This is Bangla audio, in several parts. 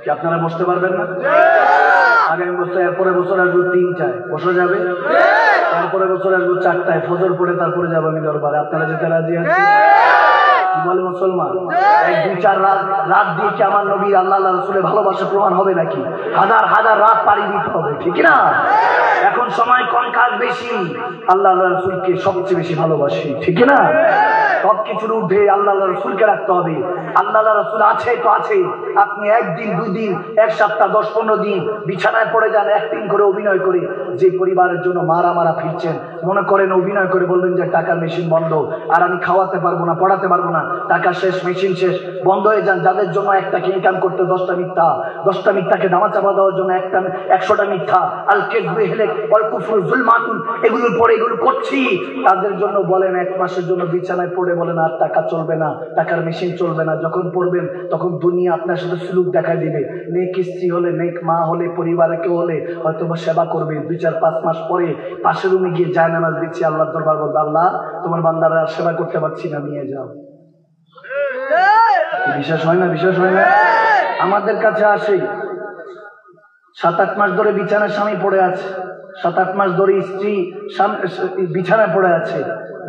কি আপনারা বসতে পারবেন না? আগামী বছর এরপরে বছর আসবো 3টায়, বসা যাবে? তারপরে বছর আসবো 4টায়, ফজর পড়ে তারপরে যাবো আমি দরবারে। আপনারা যেতে রাজি আছেন? কি বলে মুসলমান? 1-2-4 রাত দিয়ে কি আমার নবী আল্লাহ রাসূলের ভালোবাসা প্রমাণ হবে নাকি? হাজার হাজার রাত পাড়ি দিতে হবে, ঠিক না? এখন সময় কম, কাজ বেশি, আল্লাহ রাসূলকে সবচেয়ে বেশি ভালোবাসি, ঠিক না? সবকিছুর ঊর্ধ্বে আল্লাহ রাসূলকে রাখতে হবে। আল্লাহ রাসূল আছে তো আছে, আপনি 1 দিন 2 দিন 1 সপ্তাহ 10-15 দিন বিছানায় পড়ে যান, অ্যাক্টিং করে অভিনয় করে, যে পরিবারের জন্য মারা ফিরছেন, মনে করেন অভিনয় করে বলবেন যে টাকার মেশিন বন্ধ, আর আমি খাওয়াতে পারবো না, পড়াতে পারবো না, টাকা শেষ, মেশিন শেষ, বন্ধ হয়ে যান। যাদের জন্য 1 টাকা ইনকাম করতে 10টা মিথ্যা, 10টা মিথ্যাকে দামা চাপা দেওয়ার জন্য 100টা মিথ্যা, আল কিযবু হিলাক ওয়াল কুফরু যুলমাতুন, এগুলোর পরে এগুলো করছি, তাদের জন্য বলেন 1 মাসের জন্য বিছানায় পড়ে বলেন আর টাকা চলবে না, টাকার মেশিন চলবে না। যখন পড়বেন তখন দুনিয়া আপনার সাথে সুলুক দেখায় দিবে। নেক স্ত্রী হলে, নেক মা হলে, পরিবারে কেউ হলে হয়তো সেবা করবে। 2-4-5 মাস পরে পাশের রুমে গিয়ে জায়নামাজ দিচ্ছি, আল্লাহর দরবার বলবে, আল্লাহ তোমার বান্দারা সেবা করতে পারছি না, নিয়ে যাও। বিশ্বাস হয় না? বিশ্বাস হয় না? আমাদের কাছে আসে 7-8 মাস ধরে বিছানায় স্বামী পড়ে আছে, 7-8 মাস ধরে স্ত্রী বিছানায় পড়ে আছে,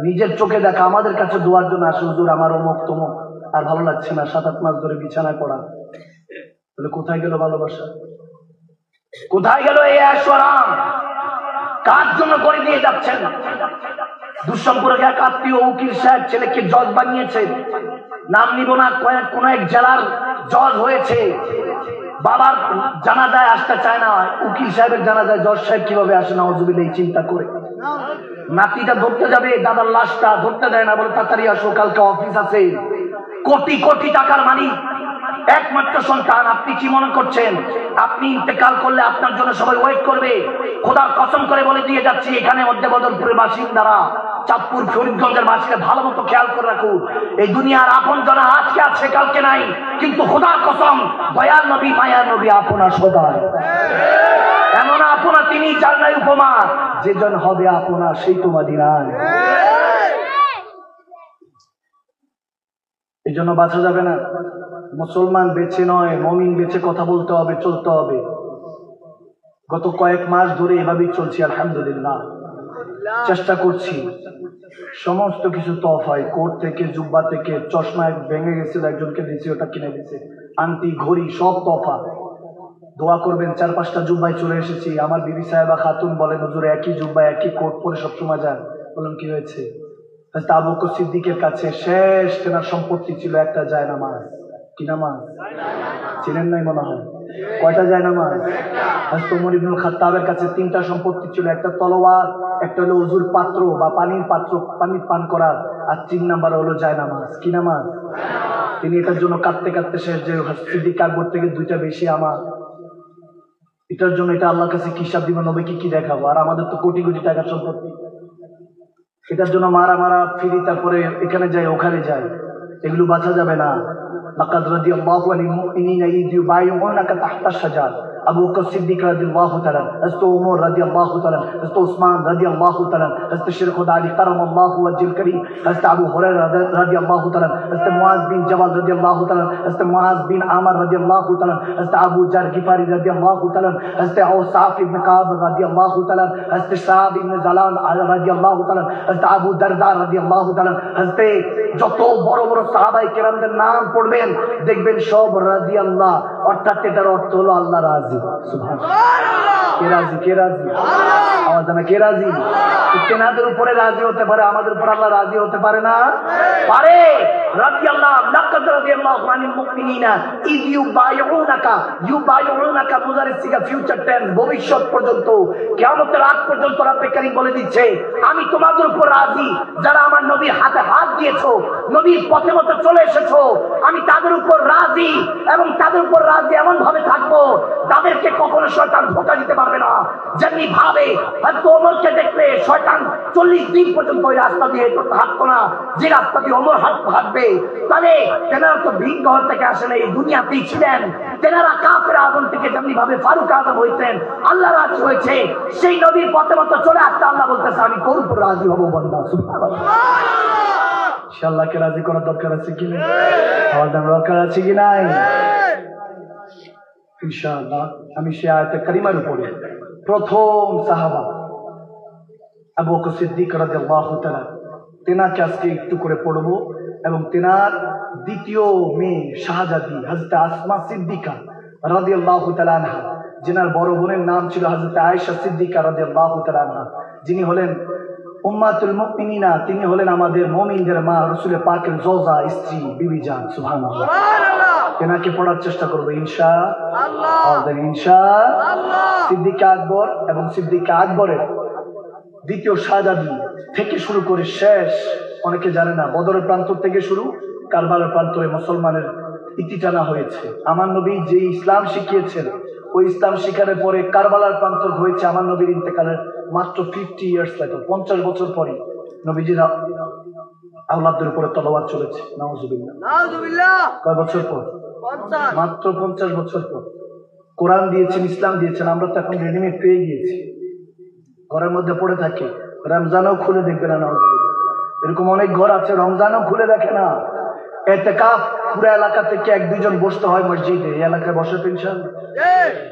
নিজের চোখে দেখা, আমাদের কাছে দোয়ার জন্য আসে, হুজুর আমার অমুক তমুক, আর ভালো লাগছে না, 7-8 মাস ধরে বিছানায় পড়া। বলে কোথায় গেল ভালোবাসা? কোথায় গেল এই আরাম? কার জন্য করে দিয়ে যাচ্ছেন? দুঃসম্পর্কে এক আত্মীয় উকিল সাহেব ছেলেকে জজ বানিয়েছে, নাম নিব না, কোন এক জেলার জজ হয়েছে, বাবার জানাজায় আসতে চায় না, উকিল সাহেবের জানাজায় জজ সাহেব কিভাবে আসে না, নাউজুবিল্লাহ, চিন্তা করে। নাতিটা ধরতে যাবে, দাদার লাশটা ধরতে দেয় না, বলে তাড়াতাড়ি আসো, কালকে অফিস আছে। কোটি কোটি টাকার মালিক, একমাত্র সন্তান। আপনি কি মনে করছেন আপনি ইন্তেকাল করলে আপনার জন্য সবাই ওয়েট করবে? খোদার কসম করে বলে দিয়ে যাচ্ছি, এখানে মধ্যে বদরপুরের বাসিন্দারা, চাঁদপুর ফরিদগঞ্জের বাসিন্দা ভালো মতো খেয়াল করে রাখুন, এই দুনিয়ার আপন জনা আজকে আছে কালকে নাই, কিন্তু খোদার কসম দয়াল নবী মায়ার নবী আপনার সদায়। এমন আপনা তিনি যার নাই উপমা, যে জন হবে আপনা সেই তো মদিনায়। এই জন্য বাঁচা যাবে না। মুসলমান বেঁচে নয়, মুমিন বেঁচে কথা বলতে হবে, চলতে হবে। গত কয়েক মাস ধরে এভাবেই চলছি, আলহামদুলিল্লাহ। চেষ্টা করছি সমস্ত কিছু তহফায়, কোট থেকে, জুব্বা থেকে, চশমা ভেঙে গেছিল একজনকে দিয়েছি, ওটা কিনে দিয়েছে, আংটি, ঘড়ি, সব তহফা। দোয়া করবেন। 4-5টা জুব্বায় চলে এসেছি। আমার বিবি সাহেবা খাতুন বলেন, হুজুর একই জুব্বা একই কোট পরে সবসময় যান। বললাম কি হয়েছে? আবু বকর সিদ্দিকের কাছে শেষ তেনার সম্পত্তি ছিল একটা জায়নামাজ। কি নামাজ? চিনেন নাই মনে হয়। কয়টা জায়নামাজ? হযরত ওমর ইবনুল খাত্তাবের কাছে 3টা সম্পত্তি ছিল, একটা তলোয়ার, একটা হলো উজুর পাত্র বা পানির পাত্র, পানি পান করার, আর 3 নাম্বার হলো জায়নামাজ। কি নামাজ? তিনি এটার জন্য কাঁদতে কাঁদতে শেষ, যে সিদ্দিক আকবর থেকে 2টা বেশি আমার, এটার জন্য এটা আল্লাহর কাছে কি হিসাব দিব, নবীকে কি দেখাবো? আর আমাদের তো কোটি কোটি টাকার সম্পত্তি। এটার জন্য মারা ফিরি, তারপরে এখানে যাই ওখানে যাই, এগুলো বাঁচা যাবে না। লাকাদ রাদিয়াল্লাহু আনিল মুমিনিনা ইয ইউবাইউনাকা তাহতা আশ-শাজার। আবু বকর সিদ্দিক রাদিয়াল্লাহু তাআলা, হযরত ওমর রাদিয়াল্লাহু তাআলা, হযরত ওসমান রাদিয়াল্লাহু তাআলা, হযরত শেখ খুদা আলী কারামাল্লাহু ওয়াজহুল কারীম, হযরত আবু হুরায়রা রাদিয়াল্লাহু তাআলা, হযরত মুআজ বিন জাবাল রাদিয়াল্লাহু তাআলা, হযরত মুআজ বিন আমর রাদিয়াল্লাহু তাআলা, হযরত আবু জার গিফারি রাদিয়াল্লাহু তাআলা, হযরত আওসাফ ইবনে কাব রাদিয়াল্লাহু তাআলা, হযরত সাদ ইবনে জালাল রাদিয়াল্লাহু তাআলা, হযরত আবু দারদা রাদিয়াল্লাহু তাআলা, হযরত যত বড় বড় সাহাবায়ে কেরামদের নাম পড়বেন দেখবেন সব রাদিয়াল্লাহ, অর্থাৎ এটার অর্থ হলো আল্লাহ রাজি। সুবহানাল্লাহ। কে রাজি? কে রাজি? আওয়াজ না, কে রাজি? তেনাদের উপরে রাজি হতে পারে, আমাদের উপর আল্লাহ রাজি হতে পারে না? পারে। রাদিয়াল্লাহ, লাকাদ রাদিয়াল্লাহু আনিল মুমিনিনা ইয ইউবাইউনাকা মুযারিস সিগা ফিউচার টেন্স, ভবিষ্যৎ পর্যন্ত, কিয়ামতের আগ পর্যন্ত রব্বে কারীম বলে দিচ্ছে, আমি তোমাদের উপর রাজি যারা আমার নবীর হাতে হাত দিয়েছো, নবীর পথে মতো চলে এসেছো, আমি তাদের উপর রাজি, এবং তাদের উপর রাজি এমন ভাবে থাকবো তাদেরকে কখনো শয়তান ধোঁকা দিতে পারবে না। যেমনি ভাবে হয়তো ওমরকে দেখলে শয়তান 40 দিন পর্যন্ত ওই রাস্তা দিয়ে হাঁটতো না, যে রাস্তা দিয়ে ওমর হাঁটবে। তাহলে তেনারা তো ভিন ঘর থেকে আসেন, এই দুনিয়াতেই ছিলেন। তেনারা কাফের আগুন থেকে যেমনি ভাবে ফারুক আজম হয়েছেন, আল্লাহ রাজি হয়েছে, সেই নবীর পথে মতো চলে আসতে আল্লাহ বলতেছে, আমি তোর উপর রাজি হবো বান্দা। সুবহানাল্লাহ। ইনশাআল্লাহকে রাজি করার দরকার আছে কি নাই? আমাদের দরকার আছে কি নাই? ইনশাআল্লাহ আমি সে আয়াতে কারিমার উপরে প্রথম সাহাবা আবু বকর সিদ্দিক রাদিয়াল্লাহু তাআলা তেনাকে আজকে একটু করে পড়বো এবং তেনার দ্বিতীয় মেয়ে শাহজাদি হযরত আসমা সিদ্দিকা রাদিয়াল্লাহু তাআলা আনহা, যিনার বড় বোনের নাম ছিল হযরত আয়েশা সিদ্দিকা রাদিয়াল্লাহু তাআলা আনহা, যিনি হলেন উম্মাতুল মুমিনিনা, তিনি হলেন আমাদের মুমিনদের মা, রাসূল পাকের জওজা স্ত্রী বিবি জান। সুবহানাল্লাহ। তেনাকে পড়ার চেষ্টা করবো ইনশাআল্লাহ। ইনশাআল্লাহ সিদ্দিকা আকবর এবং সিদ্দিকা আকবরের দ্বিতীয় শাহজাদি থেকে শুরু করে শেষ, অনেকে জানে না, বদরের প্রান্তর থেকে শুরু কারবালার প্রান্তরে মুসলমানের ইতি টানা হয়েছে। আমার নবী যে ইসলাম শিখিয়েছেন ওই ইসলাম শিকারের পরে কারবালার প্রান্তর হয়েছে আমার নবীর ইন্তেকালের মাত্র 50 ইয়ার্স লাগে, 50 বছর পরে নবীজির আওলাদদের উপরে তলোয়ার চলেছে। নাউজুবিল্লাহ। কয় বছর পর? মাত্র 50 বছর পর। কোরআন দিয়েছেন, ইসলাম দিয়েছেন, আমরা তো এখন রেডিমেড পেয়ে গিয়েছি, ঘরের মধ্যে পড়ে থাকে। রমজানও খুলে দেখবে না, এরকম অনেক ঘর আছে রমজানও খুলে দেখে না। ইতিকাফ পুরো এলাকা থেকে 1-2 জন বসতে হয় মসজিদে, এই এলাকায় বসে ইনশাআল্লাহ,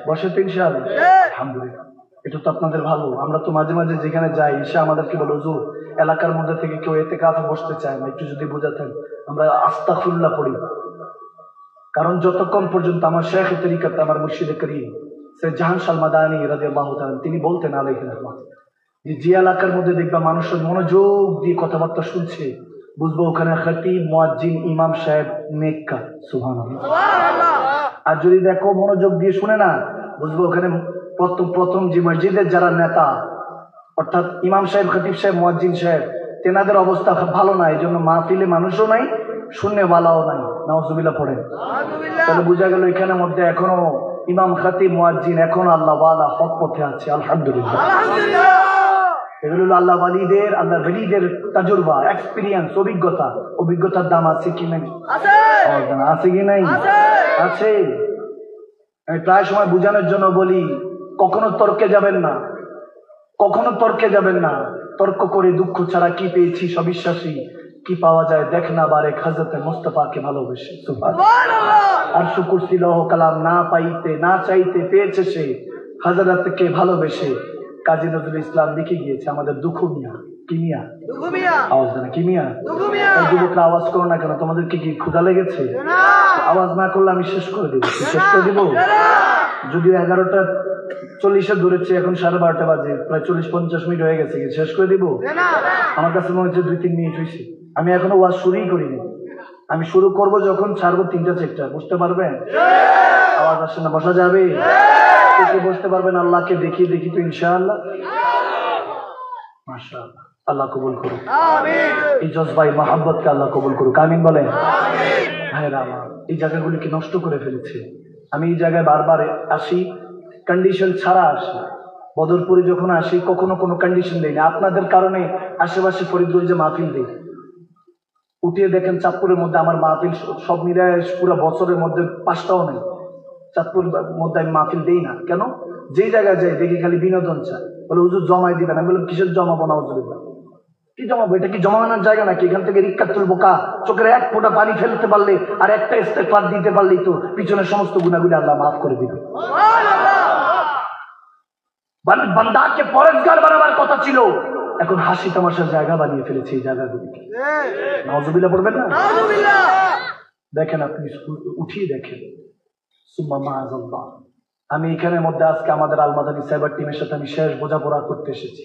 বসে ইনশাআল্লাহ। আলহামদুলিল্লাহ, এটা তো আপনাদের ভালো। আমরা তো মাঝে মাঝে যেখানে যাই এসে আমাদেরকে বলো হুজুর এলাকার মধ্যে থেকে কেউ ইতিকাফে বসতে চায় না, একটু যদি বোঝাতেন। আমরা আস্তাগফিরুল্লাহ পড়ি, কারণ যতক্ষণ পর্যন্ত আমার শেখ তরিকত আমার মুর্শিদে করিম সৈয়দ জাহান শাহ মাদানী রাদিয়াল্লাহু তাআলা তিনি বলতেন আলাইহি রাহমাত, যে এলাকার মধ্যে দেখবা মানুষের মনোযোগ দিয়ে কথাবার্তা শুনছে, বুঝবো ওখানে খতিব, মুয়াজ্জিন, ইমাম সাহেব নেককার। সুবহানাল্লাহ। আর যদি দেখো মনোযোগ দিয়ে শুনে না, বুঝবো ওখানে প্রথম যে মসজিদের যারা নেতা, অর্থাৎ ইমাম সাহেব, খতিব সাহেব, মুয়াজ্জিন সাহেব, তেনাদের অবস্থা ভালো না, এই জন্য মাহফিলে মানুষও নাই, শূন্য বালাও নাই। নাউজুবিল্লাহ পড়েন। তাহলে বোঝা গেল এখানের মধ্যে এখনো ইমাম, খতিব, মুয়াজ্জিন এখনো আল্লাহ ওয়ালা হক পথে আছে। আলহামদুলিল্লাহ। এগুলো হলো আল্লাহ ওয়ালিদের, আল্লাহ ওয়ালিদের তাজুরবা, এক্সপিরিয়েন্স, অভিজ্ঞতা। অভিজ্ঞতার দাম আছে কি নাই? আছে কি নাই? আছে। আমি প্রায় সময় বোঝানোর জন্য বলি, কখনো তর্কে যাবেন না, কখনো তর্কে যাবেন না। তর্ক করে দুঃখ ছাড়া কি পেয়েছি সবিশ্বাসী, কি পাওয়া যায় দেখ না বারেক হযরত মুস্তাফাকে ভালোবেসে। আর শুকুর ছিল কালাম না পাইতে না চাইতে পেয়েছে সে হযরতকে ভালোবেসে। কাজী নজরুল ইসলাম লিখে গিয়েছে আমাদের দুঃখ মিয়া। কি মিয়া? আওয়াজ দেন। কি মিয়া? যুবকরা আওয়াজ করো না কেন? তোমাদের কি ক্ষুধা লেগেছে? আওয়াজ না করলে আমি শেষ করে দিব। শেষ করে দিব। যদিও 11:40 ধরেছে, এখন 12:30 বাজে, প্রায় 40-50 মিনিট হয়ে গেছে। শেষ করে দিব? আমার কাছে মনে হচ্ছে 2-3 মিনিট হয়েছে। আমি এখনো ওয়াজ শুরুই করিনি। আমি শুরু করব যখন ছাড়বো 3টা সেক্টর। বুঝতে পারবেন? আওয়াজ আসছে না? বসা যাবে? বসতে পারবেন? আল্লাহকে দেখিয়ে দেখি তো ইনশাআল্লাহ। মাশাআল্লাহ, আল্লাহ কবুল করুন। এই জজবাই মহাব্বতকে আল্লাহ কবুল করুক। আমিন বলেন। ভাইরা আমার, এই জায়গাগুলিকে নষ্ট করে ফেলেছে। আমি এই জায়গায় বারবার আসি, কন্ডিশন ছাড়া আসি। বদরপুরে যখন আসি কখনো কোনো কন্ডিশন দেয় না। আপনাদের কারণে আশেপাশে ফরিদগঞ্জে মাহফিল দেই, উঠিয়ে দেখেন চাঁদপুরের মধ্যে আমার মাহফিল সব মিলায় পুরো বছরের মধ্যে 5টাও নেই। চাঁদপুর মধ্যে আমি মাহফিল দেই না। কেন? যেই জায়গায় যাই দেখি খালি বিনোদন চায়, বলে হুজুর জমাই দিবেন। আমি বললাম কিসের জমাবো? না হুজুর কি জমাবো? এটা কি জমানোর জায়গা নাকি? এখান থেকে রিক্কা তুলবো কা? চোখের এক ফোঁটা পানি ফেলতে পারলে আর একটা ইস্তেগফার দিতে পারলেই তো পিছনের সমস্ত গুনাহগুলো আল্লাহ মাফ করে দিবে। বান্দাকে পরেজগার বানাবার কথা ছিল, এখন হাসি তামাশার জায়গা বানিয়ে ফেলেছে এই জায়গাগুলিকে। নাউজুবিল্লাহ পড়বেন না? দেখেন, আপনি উঠিয়ে দেখেন। সুম্মা মাআযাল্লাহ। আমি এখানের মধ্যে আজকে আমাদের আল মাদানী সাইবার টিমের সাথে আমি শেষ বোঝাপড়া করতে এসেছি।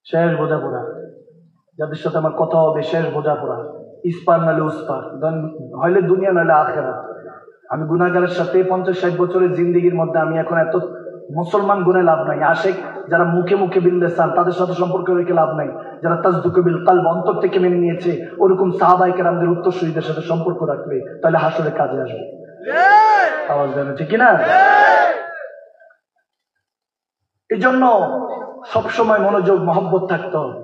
শেষ বোঝাপড়া, যাদের সাথে আমার কথা হবে, শেষ বোঝাপড়া। ইস্পার নাহলে উস্পার, হইলে দুনিয়া নাহলে আখিরাত। আমি গুনাহগারের সাথে 50-60 বছরের জিন্দেগির মধ্যে আমি এখন এত মুসলমান গুনে লাভ নাই। আশেক যারা মুখে মুখে বিল্লেসান তাদের সাথে সম্পর্ক রেখে লাভ নাই। যারা তাসদুকে বিল কালব অন্তর থেকে মেনে নিয়েছে, ওরকম সাহাবায়ে কেরামদের উত্তরসূরিদের সাথে সম্পর্ক রাখলে তাহলে হাসরে কাজে আসবে। আওয়াজ দেন ঠিক কিনা? এই জন্য সবসময় মনোযোগ, মহব্বত থাকতে হবে।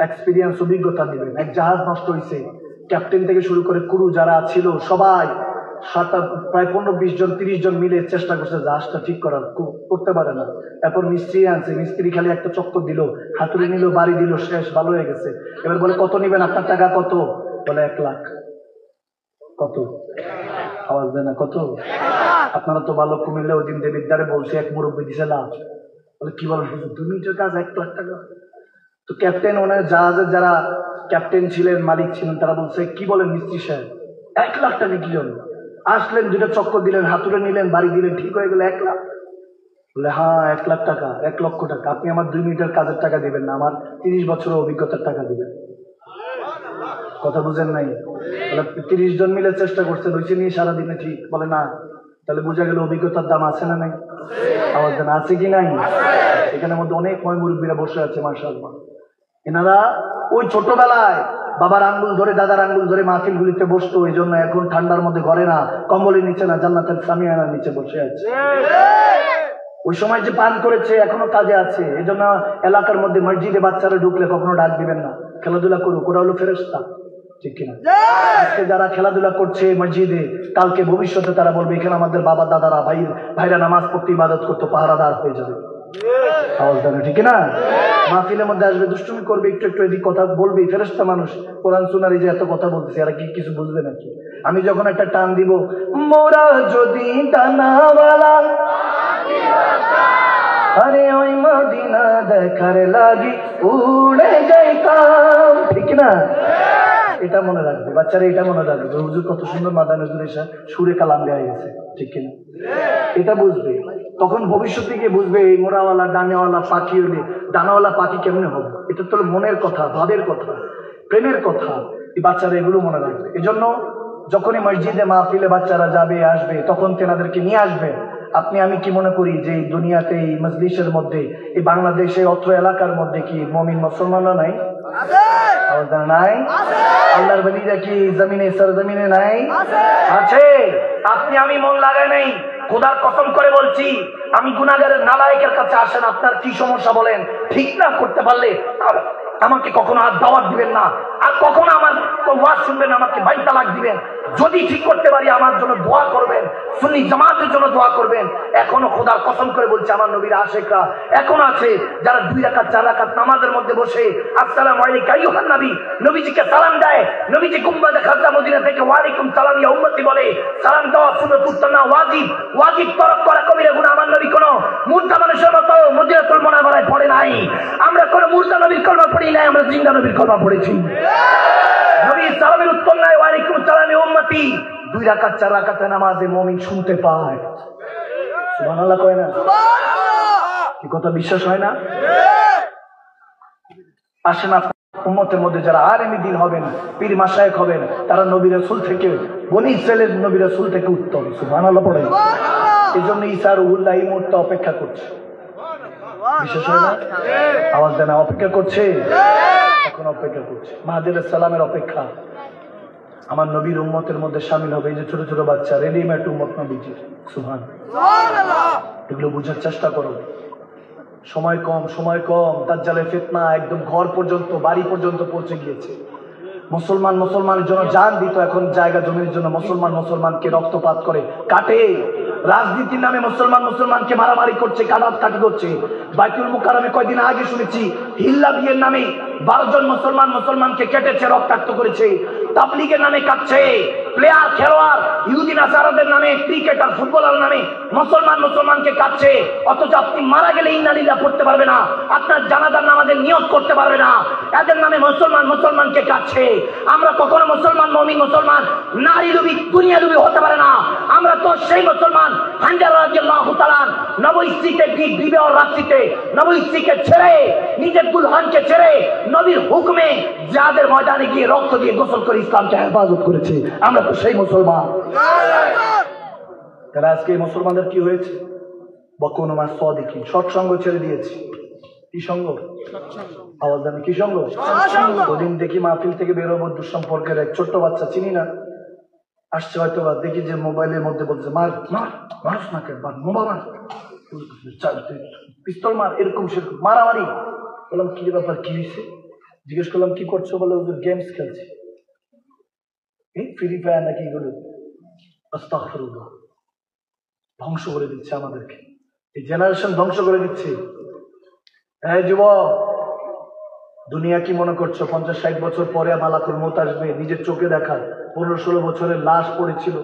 এক্সপিরিয়েন্স, অভিজ্ঞতা নেবেন। এক জাহাজ নষ্ট হয়েছে, ক্যাপ্টেন থেকে শুরু করে ক্রু যারা ছিল সবাই প্রায় 15-20 জন 30 জন মিলে চেষ্টা করছে জাহাজটা ঠিক করার, করতে পারে না। এরপর মিস্ত্রি আনছে, মিস্ত্রি খালি একটা চক্কর দিল, হাতুড়ি নিল, বাড়ি দিল, শেষ, ভালো হয়ে গেছে। এবার বলে কত নিবেন? আপনার টাকা কত? বলে 1 লাখ। কত? আওয়াজ দেয় না কত? আপনারা তো ভালো কুমিল্লা ওই দিন দেবীর দ্বারে বলছে, এক মুরব্বী দিছে লাভ, বলে কি বলেন 2 মিনিটের কাজ 1 লাখ টাকা। তো ক্যাপ্টেন, ওনার জাহাজের যারা ক্যাপ্টেন ছিলেন, মালিক ছিলেন, তারা বলছে কি বলেন মিস্ত্রি সাহেব, 1 লাখ টাকা কি জন্য? আসলেন, 2টা চক্কর দিলেন, হাতুড়ে নিলেন, বাড়ি দিলেন, ঠিক হয়ে গেল 1 লাখ। বলে হ্যাঁ 1 লাখ টাকা, 1 লক্ষ টাকা। আপনি আমার 2 মিনিটের কাজের টাকা দিবেন না, আমার 30 বছরের অভিজ্ঞতার টাকা দিবেন। কথা বুঝেন নাই? 30 জন মিলে চেষ্টা করছে, রয়েছে নিয়ে সারাদিনে ঠিক। বলে না, তাহলে বোঝা গেল অভিজ্ঞতার দাম আছে না নাই? আওয়াজ দেন আছে কি নাই? এখানের মধ্যে অনেক ময় মুরব্বীরা বসে আছে মাশাআল্লাহ। এনারা ওই ছোটবেলায় বাবার আঙ্গুল ধরে, দাদার আঙ্গুল ধরে মাহফিল গুলিতে বসতো, এই জন্য এখন ঠান্ডার মধ্যে ঘরে না, কম্বলের নিচে না, জান্নাতের সামিয়ানার নিচে বসে আছে। ওই সময় যে পান করেছে এখনো কাজে আছে। এই জন্য এলাকার মধ্যে মসজিদে বাচ্চারা ঢুকলে কখনো ডাক দিবেন না, খেলাধুলা করুক, ওরা হলো ফেরেশতা, ঠিক কিনা? আজকে যারা খেলাধুলা করছে মসজিদে, কালকে ভবিষ্যতে তারা বলবে এখানে আমাদের বাবা দাদারা ভাইরা নামাজ পড়তে ইবাদত করতো, পাহারাদার হয়ে যাবে। আওয়াজ দেন ঠিক না? মাহফিলের মধ্যে আসবে, দুষ্টুমি করবে, একটু একটু এদিক কথা বলবে, ফেরেশতা মানুষ, কোরআন শোনার যে এত কথা বলতেছে, এরা কি কিছু বুঝবে নাকি? আমি যখন একটা টান দিব, মোরা যদি টানাওয়ালা, আরে ওই মদিনা দেখার লাগি উড়ে যাইতাম, ঠিক না? এটা মনে রাখবে বাচ্চারা, এটা মনে রাখবে হুজুর কত সুন্দর মাদানী নজরুল ইসলাম সুরে কালাম গায়ে গেছে, ঠিক কিনা? এটা বুঝবে, তখন ভবিষ্যৎ থেকে বুঝবে এই মোড়াওয়ালা ডানেওয়ালা পাখি হলে ডানাওয়ালা পাখি কেমনে হবে। এটা তো মনের কথা, ভাবের কথা, প্রেমের কথা। এই বাচ্চারা এগুলো মনে রাখবে। এজন্য যখনই মসজিদে মাহফিলে বাচ্চারা যাবে আসবে, তখন তেনাদেরকে নিয়ে আসবে। আপনি আমি কি মনে করি যে এই দুনিয়াতে, এই মজলিসের মধ্যে, এই বাংলাদেশে অত্র এলাকার মধ্যে কি মুমিন মুসলমানরা নাই? নাই? আল্লাহর ওলিরা কি জমিনে সরজমিনে নাই? আছে। আপনি আমি মন লাগাই নাই, খোদার কসম করে বলছি, আমি গুনাহগারের নালায়েকের কাছে আসেন, আপনার কি সমস্যা বলেন, ঠিক না করতে পারলে আমাকে কখনো আর দাওয়াত দিবেন না, আর কখনো আমার ওয়াজ শুনবেন, আমাকে 22 তালাক দিবেন। যদি ঠিক করতে পারি আমার জন্য দোয়া করবেন, সুন্নি জামাতের জন্য দোয়া করবেন। এখনো খোদার কসম করে বলছে, আমার নবীর আশিকরা এখন আছে, যারা 2 রাকাত 4 রাকাত নামাজের মধ্যে বসে আসসালামু আলাইকা আইয়ুহান নবী, নবীজিকে সালাম দেয়। নবীজি গুম্বাদে খাজা মদিনা থেকে ওয়ালাইকুম সালাম ইয়া উম্মতি বলে। সালাম দেওয়া সুন্নাতুত না ওয়াজিব, ওয়াজিব তরক করা কবিরা গুনাহ। আমার নবী কোনো মুর্দা মানুষের মতো মদিনাতুল মুনাওয়ারায় পড়ে নাই। আমরা কোনো মুর্দা নবীর কলমা পড়ি নাই, আমরা জিন্দা নবীর কলমা পড়েছি। নবী সালামের উত্তর নাই ওয়ালাইকুম সালাম ইয়া উম্মতি। 2 রাকাত 4 রাকাতে নামাজে মুমিন শুনতে পায়, সুবহানাল্লাহ কয় না? কি কথা বিশ্বাস হয় না? আসেন আপনার উম্মতের মধ্যে যারা আলেমে দ্বীন হবেন, পীর মাশায়েখ হবেন, তারা নবী রাসূল থেকে, বনি ইসরাইলের নবী রাসূল থেকে উত্তম, সুবহানাল্লাহ পড়েন। এজন্য ঈসা রুহুল্লাহ এই মুহূর্তে অপেক্ষা করছে, বিশ্বাস হয় না? আওয়াজ দেন, অপেক্ষা করছে, এখন অপেক্ষা করছে। মাহদী আলাইহিস সালামের অপেক্ষা। আমার নবীর উম্মতের মধ্যে শামিল হবে এই যে ছোট ছোট বাচ্চা, রেডিমেড উম্মত নবীজির, সুবহানাল্লাহ। এগুলো বুঝার চেষ্টা করো। সময় কম, সময় কম। দাজ্জালের ফিতনা একদম ঘর পর্যন্ত, বাড়ি পর্যন্ত পৌঁছে গিয়েছে। মুসলমানের জন্য জান দিত, এখন জায়গা জমির জন্য মুসলমানকে রক্তপাত করে কাটে। রাজনীতির নামে মুসলমানকে মারামারি করছে, কাটাকাটি করছে। বাইতুল মুকাররমে কয়দিন আগে শুনেছি হিল্লা বিয়ের নামে 12 জন মুসলমানকে কেটেছে, রক্তাক্ত করেছে। তাবলীগের নামে কাটছে, প্লেয়ার খেলোয়াড় ইহুদি নাসারাদের নামে, ক্রিকেটার ফুটবলার নামে মুসলমানকে কাটছে। অথচ আপনি মারা গেলে ইন্না লিল্লাহ পড়তে পারবে না, আপনার জানাজার নামাজের নিয়ত করতে পারবে না। এদের নামে মুসলমানকে কাটছে। আমরা কখনো মুসলমান, মুমিন মুসলমান নারী লোভী, দুনিয়া লোভী হতে পারে না। আমরা তো সেই মুসলমান হানজালা রাদিয়াল্লাহু তাআলা নব স্ত্রীকে বিবাহ রাত্রিতে নব স্ত্রীকে ছেড়ে, নিজের দুলহানকে ছেড়ে নবীর হুকুমে জিহাদের ময়দানে গিয়ে রক্ত দিয়ে গোসল করে ইসলামকে হেফাজত করেছে। আমরা তো সেই মুসলমান। তারা আজকে মুসলমানদের কি হয়েছে? বকুনুমা সাদিকিন, সৎসঙ্গ ছেড়ে দিয়েছে। কি সঙ্গ? আওয়াজ দেন, কি সঙ্গ? ওদিন দেখি মাহফিল থেকে বেরোবো, দুঃসম্পর্কের এক ছোট্ট বাচ্চা, চিনি না, আসছে হয়তো, দেখি যে মোবাইলের মধ্যে বলছে মানুষ না কেন, মোবাইল পিস্তল মার, এরকম সেরকম মারামারি। বললাম কি ব্যাপার, কি হয়েছে? জিজ্ঞেস করলাম কি করছো? বলে ওদের গেমস খেলছে, এই ফ্রি ফায়ার নাকি এগুলো। আস্তাগফিরুল্লাহ। ধ্বংস করে দিচ্ছে আমাদেরকে, এই জেনারেশন ধ্বংস করে দিচ্ছে। হ্যাঁ যুবক, দুনিয়া কি মনে করছো 50-60 বছর পরে মালাকুল মউত আসবে, নিজের চোখে দেখা 15-16 বছরের লাশ পড়েছিল,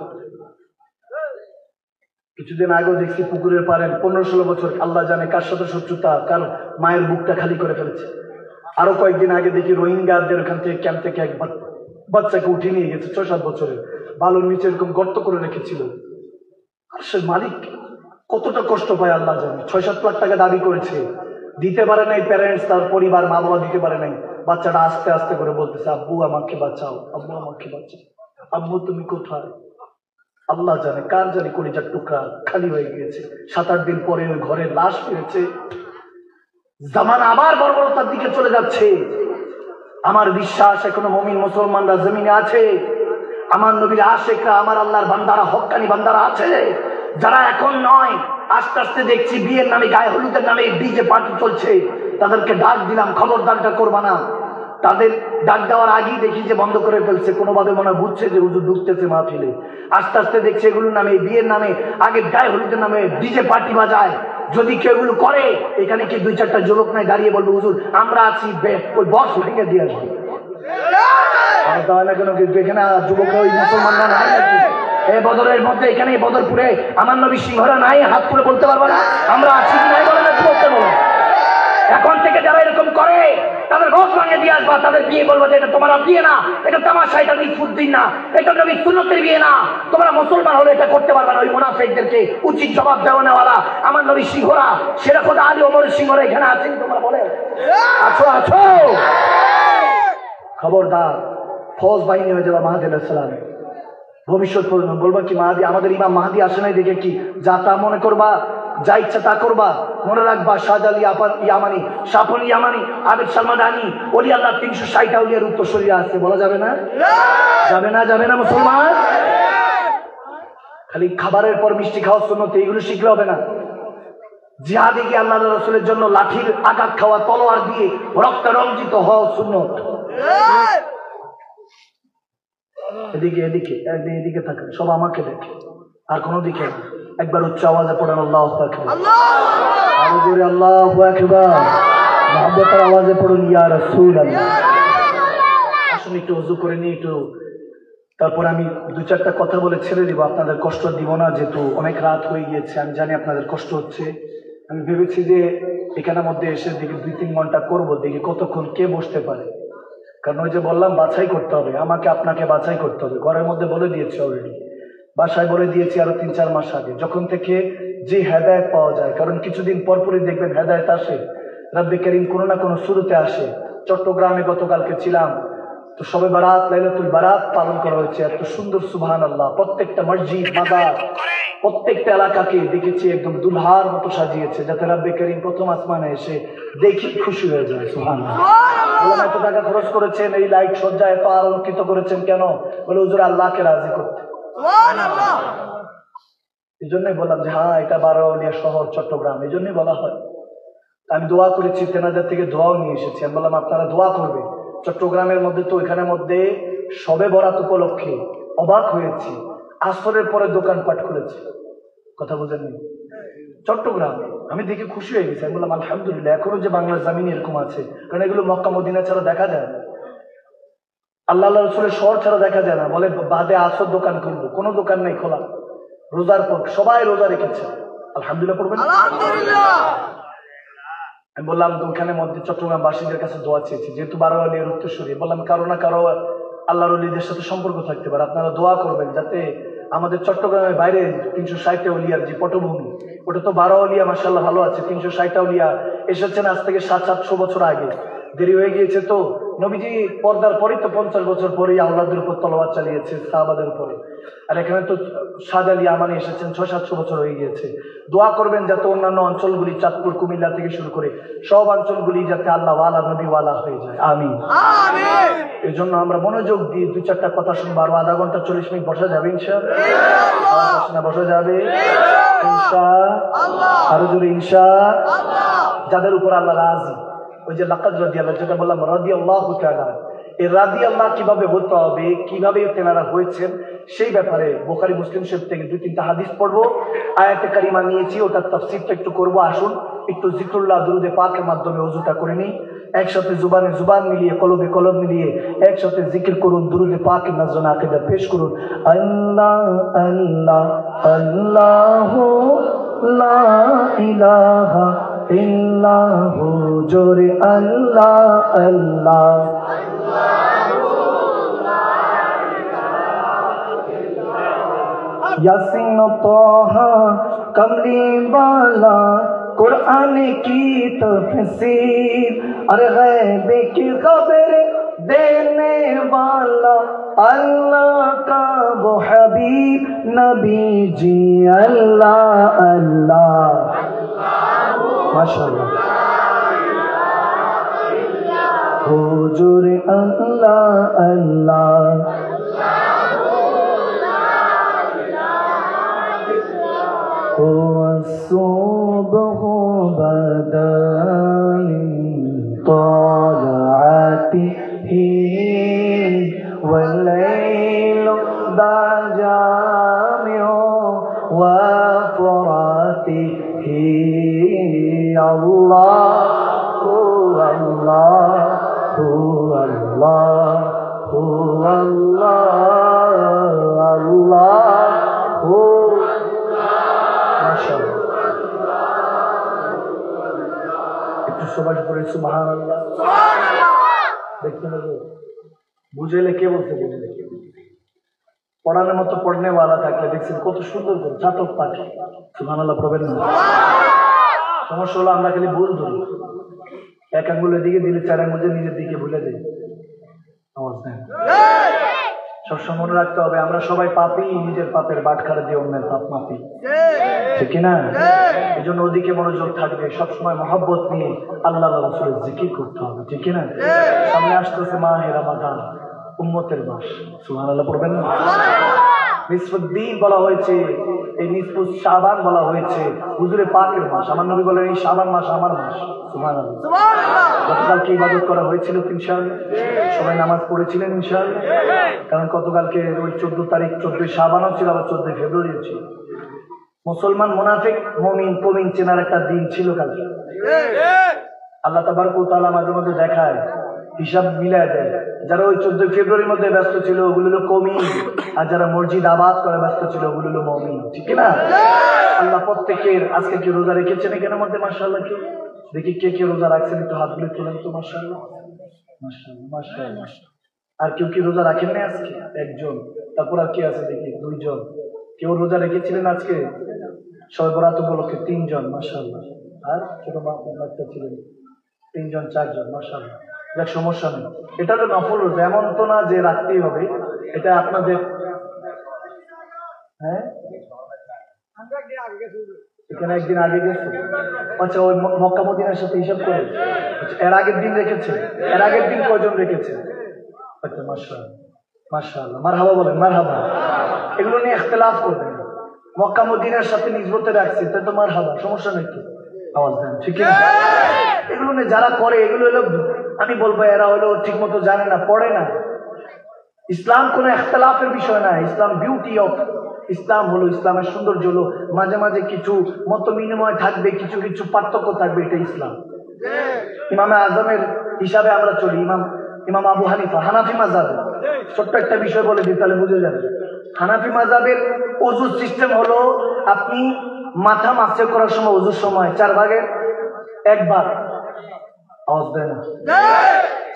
কিছুদিন আগেও দেখছি পুকুরের পাড়ে 15-16 বছর আল্লাহ জানে কার সাথে শত্রুতা, কার মায়ের বুকটা খালি করে ফেলেছে। আরো কয়েকদিন আগে দেখি রোহিঙ্গাদের ওখান থেকে ক্যাম্প থেকে এক বাচ্চাকে উঠিয়ে নিয়ে গেছে 6-7 বছরের, বালুর নিচে এরকম গর্ত করে রেখেছিল। আর সে মালিক কতটা কষ্ট পায় আল্লাহ জানে। 6-7 লাখ টাকা দাবি করেছে, দিতে পারে নাই প্যারেন্টস, তার পরিবার, মা বাবা দিতে পারে নাই। বাচ্চাটা আস্তে আস্তে করে বলতেছে, আব্বু আমাকে বাঁচাও, আব্বু আমাকে বাঁচাও, আব্বু তুমি কোথায়? আল্লাহ জানে কার জানি কলিজার টুকরা খালি হয়ে গিয়েছে। 7-8 দিন পরে ওই ঘরে লাশ ফিরেছে। জামানা আবার বর্বরতার দিকে চলে যাচ্ছে। আমার বিশ্বাস এখনো মুমিন মুসলমানরা জমিনে আছে, আমার নবীর আশিকরা, আমার আল্লাহর বান্দারা, হক্কানি বান্দারা আছে, যারা এখন নয় আস্তে আস্তে দেখছি বিয়ের নামে, গায়ে হলুদের নামে ডিজে পার্টি চলছে। তাদেরকে ডাক দিলাম, খবরদারটা করবা না। তাদের ডাক দেওয়ার আগেই দেখি যে বন্ধ করে ফেলছে, কোনোভাবে মনে বুঝছে যে হুজুর ঢুকতেছে মাহফিলে। আস্তে আস্তে দেখছে এগুলোর নামে, বিয়ের নামে, আগে গায়ে হলুদের নামে ডিজে পার্টি বাজায়। যদি কেউ এগুলো করে, এখানে কি 2-4টা যুবক নাই দাঁড়িয়ে বলবো হুজুর আমরা আছি, ওই বক্স ভেঙে দিয়ে আসবো? তাহলে কেন এখানে যুবকরা ওই মুসলমানরা নাই নাকি? এই বদরের মধ্যে, এখানে বদরপুরে আমার নবী সিংহরা নাই? হাত করে বলতে পারবো না আমরা আছি কি নাই? বলে না, বলতে বলো। এখন থেকে যারা এরকম করে তাদের বক্স ভাঙে দিয়ে আসবা, তাদের বিয়ে বলবো যে এটা তোমার বিয়ে না, এটা তামাশা, এটা নিফুদ্দিন না, এটা নবী সুন্নতের বিয়ে না, তোমরা মুসলমান হলে এটা করতে পারবে না। ওই মুনাফিকদেরকে উচিত জবাব দেওয়া নেওয়ালা আমার নবী সিংহরা, সেরা খোদা আলী ওমর সিংহরা এখানে আছেন, তোমরা বলে আছো আছো। খবরদার, ফৌজ বাহিনী হয়ে যাবে মাহাদি আলাইহিস সালাম। ভবিষ্যৎ প্রজন্ম বলবা কি মাহাদি, আমাদের ইমাম মাহাদি আসে নাই দেখে কি যা তা মনে করবা, যা ইচ্ছা তা করবা? মনে রাখবা শাহজালি ইয়ামানি, সাফন ইয়ামানি, আবেদ সালমাদানি, ওলি আল্লাহ 360টা ওলিয়ার উত্তরসূরিরা আছে, বলা যাবে না? যাবে না, যাবে না মুসলমান। খালি খাবারের পর মিষ্টি খাওয়া সুন্নত, এইগুলো শিখলে হবে না। জিহাদে গিয়ে আল্লাহ রাসূলের জন্য লাঠির আঘাত খাওয়া, তলোয়ার দিয়ে রক্ত রঞ্জিত হওয়া সুন্নত। এদিকে এদিকে এদিকে থাকেন, সব আমাকে দেখে, আর কোনো দিকে না। একবার উচ্চ আওয়াজে পড়েন আল্লাহু আকবার, আরো জোরে আল্লাহু আকবার, মুহাব্বতের আওয়াজে পড়ুন ইয়া রাসূলুল্লাহ। আসুন একটু ওযু করে নিই একটু, তারপর আমি 2-4টা কথা বলে ছেড়ে দিব। আপনাদের কষ্ট দিব না, যেহেতু অনেক রাত হয়ে গিয়েছে, আমি জানি আপনাদের কষ্ট হচ্ছে। আমি ভেবেছি যে এখানের মধ্যে এসে দেখি 2-3 ঘন্টা করবো, দেখি কতক্ষণ কে বসতে পারে। কারণ ওই যে বললাম বাছাই করতে হবে, আমাকে আপনাকে বাছাই করতে হবে। ঘরের মধ্যে বলে দিয়েছি অলরেডি, বাসায় বলে দিয়েছি আরো 3-4 মাস আগে, যখন থেকে যে হেদায়েত পাওয়া যায়। কারণ কিছুদিন পরপরই দেখবেন হেদায়েত আসে, রব্বে কারীম কোনো না কোনো শুরুতে আসে। চট্টগ্রামে গতকালকে ছিলাম, তো শবে বারাত, লাইলাতুল বারাত পালন করা হয়েছে। এত সুন্দর, সুবহানাল্লাহ। প্রত্যেকটা মসজিদ, মাজার, প্রত্যেকটা এলাকাকে দেখেছি একদম দুলহার মতো সাজিয়েছে, যাতে রব্বে কারীম প্রথম আসমানে এসে দেখি খুশি হয়ে যায়। সুবহানাল্লাহ। বললাম এত টাকা খরচ করেছেন, এই লাইট সজ্জা এত আলোকিত করেছেন কেন? বলে হুজুর আল্লাহকে রাজি করতে। এই জন্যই বললাম যে হ্যাঁ, এটা 12 আউলিয়া শহর চট্টগ্রাম, এই জন্যই বলা হয়। আমি দোয়া করেছি, তেনাদের থেকে দোয়াও নিয়ে এসেছি। আমি বললাম আপনারা দোয়া করবে। চট্টগ্রামের মধ্যে তো এখানের মধ্যে শবে বরাত উপলক্ষে অবাক হয়েছি, আসরের পরে দোকানপাট খুলেছে। কথা বুঝেননি? চট্টগ্রামে আমি দেখে খুশি হয়ে গেছি। আমি বললাম আলহামদুলিল্লাহ, এখনো যে বাংলার জামিনে এরকম আছে, কারণ এগুলো মক্কা মদিনা ছাড়া দেখা যায় না, আল্লাহ রাসূলের শহর ছাড়া দেখা যায় না। বলে বাদে আসর দোকান খুলবো, কোনো দোকান নেই খোলা। রোজার পর সবাই রোজা রেখেছে, আলহামদুলিল্লাহ পড়বেন। আমি বললাম ওখানে মধ্যে চট্টগ্রামবাসীদের কাছে দোয়া চেয়েছি, যেহেতু 12 আউলিয়ার উত্তরসূরি। বললাম কারো না কারো আল্লাহর ওলিদের সাথে সম্পর্ক থাকতে পারে, আপনারা দোয়া করবেন যাতে আমাদের চট্টগ্রামের বাইরে 360 আউলিয়ার যে পটভূমি, ওটা তো 12 আউলিয়া মাশাআল্লাহ ভালো আছে। 360 আউলিয়া এসেছেন আজ থেকে 700-800 বছর আগে, দেরি হয়ে গিয়েছে। তো নবীজি পর্দার পরেই তো 50 বছর পরেই আওলাদের উপর তলোয়ার চালিয়েছে, সাহাবাদের উপরে। আর এখানে তো শাহজালি আমানি এসেছেন 600-700 বছর হয়ে গিয়েছে। দোয়া করবেন যাতে অন্যান্য অঞ্চলগুলি, চাঁদপুর, কুমিল্লা থেকে শুরু করে সব অঞ্চলগুলি যাতে আল্লাহ ওয়ালা, নবী ওয়ালা হয়ে যায়। আমিন। এই জন্য আমরা মনোযোগ দিয়ে 2-4টা কথা শুনবো। আরো আধা ঘন্টা 40 মিনিট বসা যাবে ইনশাআল্লাহ? বসা যাবে ইনশাআল্লাহ? আরো জোরে ইনশাআল্লাহ। যাদের উপর আল্লাহ রাজি, ওই যে লাকাদ রাদিয়াল্লাহু, যেটা বললাম রাদিয়াল্লাহু তাআলা, এই রাদিয়াল্লাহ কিভাবে হতে হবে, কিভাবে তেনারা হয়েছেন, সেই ব্যাপারে বুখারী মুসলিম শরীফ থেকে 2-3টা হাদিস পড়বো। আয়াতে কারিমা নিয়েছি, ওটার তাফসীরটা একটু করবো। আসুন একটু জিকরুল্লাহ, দুরুদে পাকের মাধ্যমে ওযুটা করে নিই। একসাথে জুবানে জুবান মিলিয়ে, কলবে কলব মিলিয়ে একসাথে জিকির করুন, দুরুদে পাকের নাজরানা আকীদা পেশ করুন। আল্লাহ আল্লাহ আল্লাহু লা ইলাহা ইল্লাহু, জোরে আল্লাহ আল্লাহ। यासीन तोहा कमली वाला कुरान की तफसीर, अरे गैब की खबर देने वाला अल्लाह का वो हबीब नबी जी अल्लाह अल्लाह। माशाअल्लाह हुजूर अल्लाह अल्लाह। والصبح بدا من طلعته والليل جامع وفراته الله هو الله هو الله هو الله الله هو। একটু সবাই পড়ে সুবহানাল্লাহ। দেখছেন বুঝেলে কে বলছে, বুঝলে কে পড়ানোর মতো পড়নে ওয়ালা থাকলে দেখছেন কত সুন্দর করে চাতক পাখি সুবহানাল্লাহ পড়বেন না। সমস্যা হলো আমরা খালি ভুল ধরি, এক আঙ্গুলের দিকে দিলে চার আঙ্গুল নিজের দিকে ভুলে যাই। সবসময় মনে রাখতে হবে আমরা সবাই পাপী, নিজের পাপের বাটখারা দিয়ে অন্যের পাপ মাপি, ঠিক না? এই জন্য ওদিকে মনোযোগ থাকবে, সবসময় মহব্বত নিয়ে আল্লাহ রাসূলের জিকির করতে হবে, ঠিক না? সামনে আসতেছে মাহে রমাদান, উম্মতের মাস, সুবহানাল্লাহ পড়বেন না? নিসফুদ্দিন বলা হয়েছে, এই নিসফুস শাবান বলা হয়েছে, হুজুরে পাকের মাস। আমার নবী বলেন এই শাবান মাস আমার মাস, সুবহানাল্লাহ। গতকালকে ইবাদত করা হয়েছিল ইনশাআল্লাহ, সবাই নামাজ পড়েছিলেন ইনশাআল্লাহ, কারণ গতকালকে ওই 14 তারিখ 14 শাবানও ছিল, আবার 14 ফেব্রুয়ারিও ছিল। মুসলমান মুনাফিক মুমিন কমিন চেনার একটা দিন ছিল কালকে। আল্লাহ তাবারক ওয়া তাআলা মাঝে মাঝে দেখায়, হিসাব মিলায় দেয়। যারা ওই 14 ফেব্রুয়ারির মধ্যে ব্যস্ত ছিল ওগুলো হলো কমিন, আর যারা মসজিদ আবাদ করে ব্যস্ত ছিল ওগুলো হলো মুমিন, ঠিক না? আল্লাহ প্রত্যেকের আজকে কি রোজা রেখেছেন এখানের মধ্যে? মাশাআল্লাহ। কি দেখি কে কে রোজা রাখছেন, একটু হাত তুলে তোলেন তো। মাশাআল্লাহ মাশাআল্লাহ মাশাআল্লাহ। আর কেউ কি রোজা রাখেন না আজকে? একজন। তারপর আর কি আছে দেখি? 2 জন। কেউ রোজা রেখেছিলেন আজকে? শবে বরাত উপলক্ষে 3 জন, মাশাআল্লাহ। আর ছোট বাচ্চা ছিলেন 3 জন 4 জন, মাশাআল্লাহ। যাক, সমস্যা নেই, এটা তো নফল রোজা, এমন তো না যে রাখতেই হবে। এটা আপনাদের হ্যাঁ এখানে একদিন আগে গেছে, আচ্ছা ওই মক্কা মদিনার সাথে হিসাব করে এর আগের দিন রেখেছে, এর আগের দিন কয়জন রেখেছে? আচ্ছা মাশাআল্লাহ মাশাআল্লাহ, মারহাবা বলেন, মারহাবা। এগুলো নিয়ে ইখতিলাফ করবেন, মক্কা মদিনার সাথে নিসবতে রাখছে তাই তো মারহাবা, সমস্যা নেই তো, আওয়াজ দেন, ঠিক না? এগুলো নিয়ে যারা করে এগুলো হলো, আমি বলবো এরা হলো ঠিক মতো জানে না, পড়ে না। ইসলাম কোন ইখতিলাফের বিষয় না। ইসলাম বিউটি অফ ইসলাম হলো, ইসলামের সৌন্দর্য হলো মাঝে মাঝে কিছু মত বিনিময় থাকবে, কিছু কিছু পার্থক্য থাকবে, এটা ইসলাম। ইমামে আজমের হিসাবে আমরা চলি, ইমাম আবু হানিফা হানাফি মাযহাব। ছোট্ট একটা বিষয় বলে দিই তাহলে বুঝে যাবে। হানাফি মাযহাবের ওযুর সিস্টেম হলো, আপনি মাথা মাসে করার সময় ওযুর সময় 4 ভাগের 1 ভাগ, আওয়াজ দেয় না,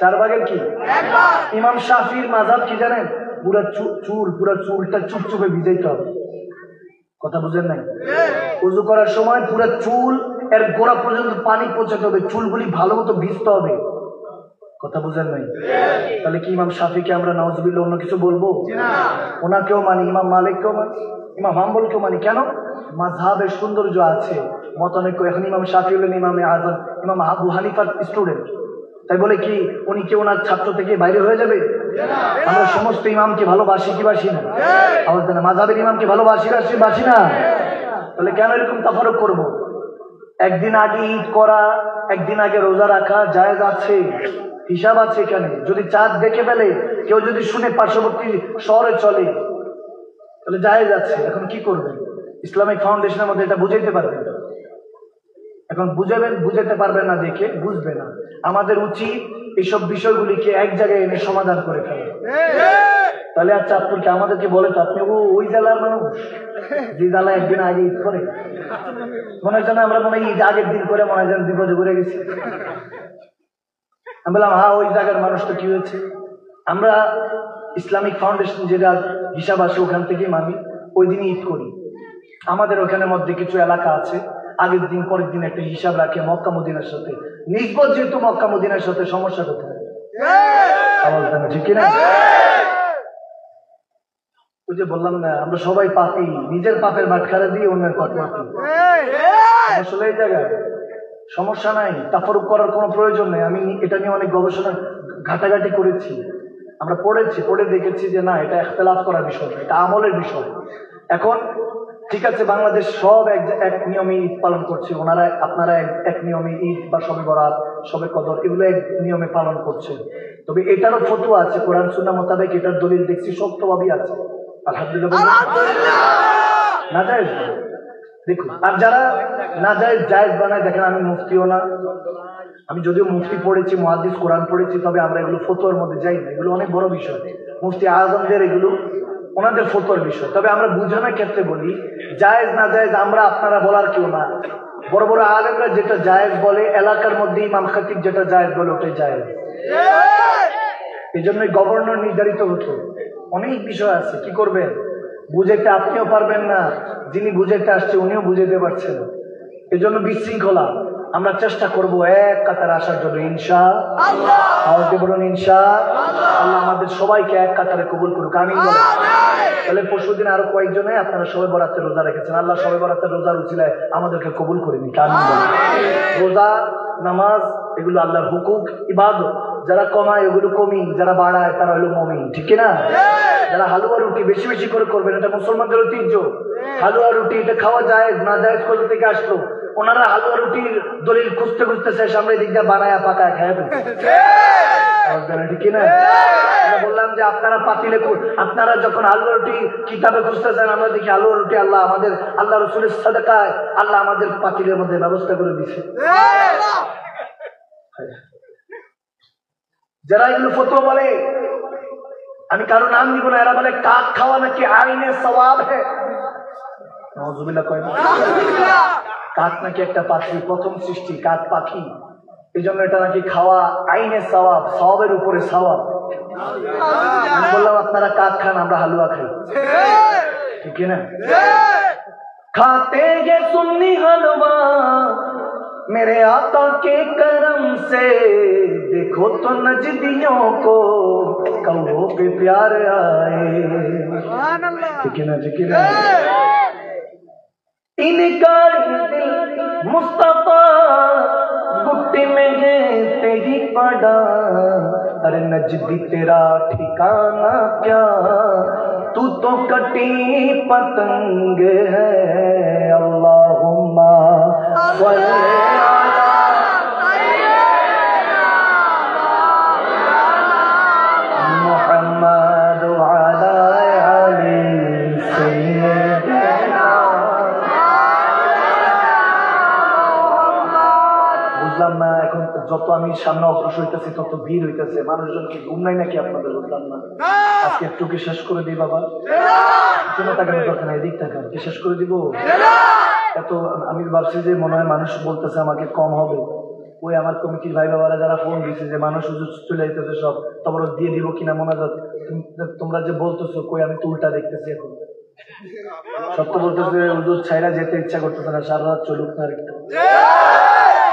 4 ভাগের কি 1 ভাগ। ইমাম শাফির মাযহাব কি জানেন? পুরা চুলটা চুপচুপে ভিজাইতে হবে, কথা বুঝেন নাই? ওযু করার সময় পুরা চুল এর গোড়া পর্যন্ত পানি পৌঁছাতে হবে, চুলগুলি ভালো মতো ভিজতে হবে, কথা বুঝেন নাই? তাহলে কি ইমাম শাফিকে আমরা নাউজুবিল্লাহ অন্য কিছু বলবো? ওনাকেও মানি, ইমাম মালিককেও মানি, ইমাম হাম্বলকেও মানি। কেন? মাযহাবের সৌন্দর্য আছে, মতানৈক্য। এখন ইমাম শাফি হলেন ইমামে আযম, ইমাম আবু হানিফার স্টুডেন্ট, তাই বলে কি উনি কি ওনার ছাত্র থেকে বাইরে হয়ে যাবে? আমরা সমস্ত ইমামকে ভালোবাসি কি বাসি না? আওয়াজ দেন, মাযহাবের ইমামকে ভালোবাসি বাসি না? তাহলে কেন এরকম তাফারুক করব? একদিন আগে ঈদ করা, একদিন আগে রোজা রাখা জায়েজ আছে, হিসাব আছে এখানে। যদি চাঁদ দেখে ফেলে, কেউ যদি শুনে পার্শ্ববর্তী শহরে চলে, তাহলে জায়েজ আছে। এখন কি করবেন? ইসলামিক ফাউন্ডেশনের মধ্যে এটা বুঝাইতে পারবেন? এখন বুঝাতে পারবেন না দেখে বুঝবে না। আমাদের উচিত এইসব বিষয়গুলিকে এক জায়গায় এনে সমাধান করে ফেলা। তাহলে আচ্ছা আপনাকে আমাদেরকে বলে তো আপনি ওই জেলার মানুষ যে জেলা একদিন আগে ঈদ করে, মনে হয় আমরা মনে হয় ঈদ আগের দিন করে মনে হয় বিপদে ঘুরে গেছি। আমি বললাম হ্যাঁ ওই জায়গার মানুষ তো কি হয়েছে, আমরা ইসলামিক ফাউন্ডেশন যেটা হিসাব আছে ওখান থেকে মানি, ওই দিনই ঈদ করি। আমাদের ওখানের মধ্যে কিছু এলাকা আছে আগের দিন পরের দিন একটা হিসাব রাখে মক্কা মদিনার সাথে, নিসবত যেহেতু মক্কা মদিনার সাথে, সমস্যা কোথায়? ঠিক না? ওই যে বললাম না আমরা সবাই পাপি, নিজের পাপের বাটখারা দিয়ে অন্যের পাপ মাপি। আসলে এই জায়গায় সমস্যা নাই, তাফারুক করার কোনো প্রয়োজন নেই। আমি এটা নিয়ে অনেক গবেষণা ঘাটাঘাটি করেছি, আমরা পড়ে দেখেছি যে না এটা ইখতিলাফ করার বিষয়, এটা আমলের বিষয়। এখন ঠিক আছে বাংলাদেশ সব এক নিয়মে ঈদ পালন করছে, আপনারা এক নিয়মে ঈদ বা শবে বরাত, শবে কদর এগুলো এক নিয়মে পালন করছে। তবে এটারও ফতোয়া আছে কোরআন সুন্নাহ মোতাবেক, এটার দলিল দেখছি শক্তভাবেই আছে। আলহামদুলিল্লাহ। নাজায়েজ দেখুন, আর যারা নাজায়েজ জায়েজ বানায়, দেখেন আমি মুফতিও না, আমি যদিও মুফতি পড়েছি, মুহাদ্দিস, কোরআন পড়েছি, তবে আমরা এগুলো ফতোয়ার মধ্যে যাই না, এগুলো অনেক বড় বিষয়। মুফতি আজমদের এগুলো ওনাদের ফতোয়ার বিষয়। তবে আমরা বুঝানোর ক্ষেত্রে বলি জায়েজ না জায়েজ আমরা আপনারা বলার কেউ না। বড় বড় আলেমরা যেটা জায়েজ বলে, এলাকার মধ্যে ইমাম খতিব যেটা জায়েজ বলে ওটাই জায়েজ। এই জন্যই গভর্নর নির্ধারিত হতো। অনেক বিষয় আছে, কি করবেন বুঝাইতে আপনিও পারবেন না, যিনি বুঝাইতে আসছে উনিও বুঝাইতে পারছেন। এই জন্য বিশৃঙ্খলা। আমরা চেষ্টা করব এক কাতারে আসার জন্য ইনশাআল্লাহ। বলুন ইনশাআল্লাহ। আমাদের সবাইকে এক কাতারে কবুল করুক, আমিন বলেন। তাহলে পরশুদিন আরো কয়েকজনে আপনারা শবে বরাতের রোজা রেখেছেন, আল্লাহ শবে বরাতের রোজার উছিলায় আমাদেরকে কবুল করে নিক, আমিন বলেন। রোজা, নামাজ এগুলো আল্লাহর হুকুক, ইবাদত। যারা কমায় ওগুলো কমি, যারা বাড়ায় তারা হলো মুমিন, ঠিক না? যারা হালুয়া রুটি বেশি বেশি করে করবেন, এটা মুসলমানদের ঐতিহ্য। হালুয়া রুটি এটা খাওয়া যায় না জায়েজ কোথা থেকে আসলো? ওনারা হালুয়া রুটির দলিল খুঁজতে খুঁজতে সামনে দিক দিয়ে বানায়া পাকায় খায় ফেলছে, ঠিক না? বললাম যে আপনারা পাতিলে, আপনারা যখন হালুয়া রুটি কিতাবে খুঁজতেছেন, আমরা দেখি হালুয়া রুটি আল্লাহ আমাদের, আল্লাহ রসুলের সাদাকায় আল্লাহ আমাদের পাতিলের মধ্যে ব্যবস্থা করে দিচ্ছে। যারা এগুলো ফতোয়া বলে, আমি কারো নাম দিব না, এরা বলে কাক খাওয়া নাকি আইনে সওয়াব হ্যায়। নাউযুবিল্লাহ কয় না? কাক নাকি একটা পাখি, প্রথম সৃষ্টি কাক পাখি, এই জন্য এটা নাকি খাওয়া আইনে সওয়াব, সওয়াবের উপরে সওয়াব। আমি বললাম আপনারা কাক খান, আমরা হালুয়া খাই, ঠিক না? खाते ये सुन्नी हलवा मेरे आका के करम से, देखो तो नजदियों को कौओं पे प्यार आए, ठीक है ना? ठीक है ना? इनका दिल मुस्तफा गुट्टी में है तेरी पड़ा, अरे नजदी तेरा ठिकाना क्या, तू तो कटी पतंग है। अल्लाहुम्मा सल्ली अला मुहम्मद व अला आलि सय्यिदिना। বুঝলাম না, এখন যত আমি সামনে অগ্রসর হইতেছি তত ভিড় হইতেছে, মানুষজন কি ঘুম নাই নাকি আপনাদের? বুঝলাম না। আজকে একটু কি শেষ করে দিই বাবা? তাকানোর দরকার নাই, এদিক তাকান, কি শেষ করে দিব? এত আমি ভাবছি যে মনে হয় মানুষ বলতেছে আমাকে কম হবে। ওই আমার কমিটির ভাই বাবারা যারা ফোন দিচ্ছে যে মানুষ চলে যেতেছে সব, তবর দিয়ে দিব কিনা মনে হয়। তোমরা যে বলতেছো কই, আমি তো উল্টা দেখতেছি। এখন সত্য বলতেছে হুজুর ছাইরা যেতে ইচ্ছা করতেছে না, সারা রাত চলুক না, একটু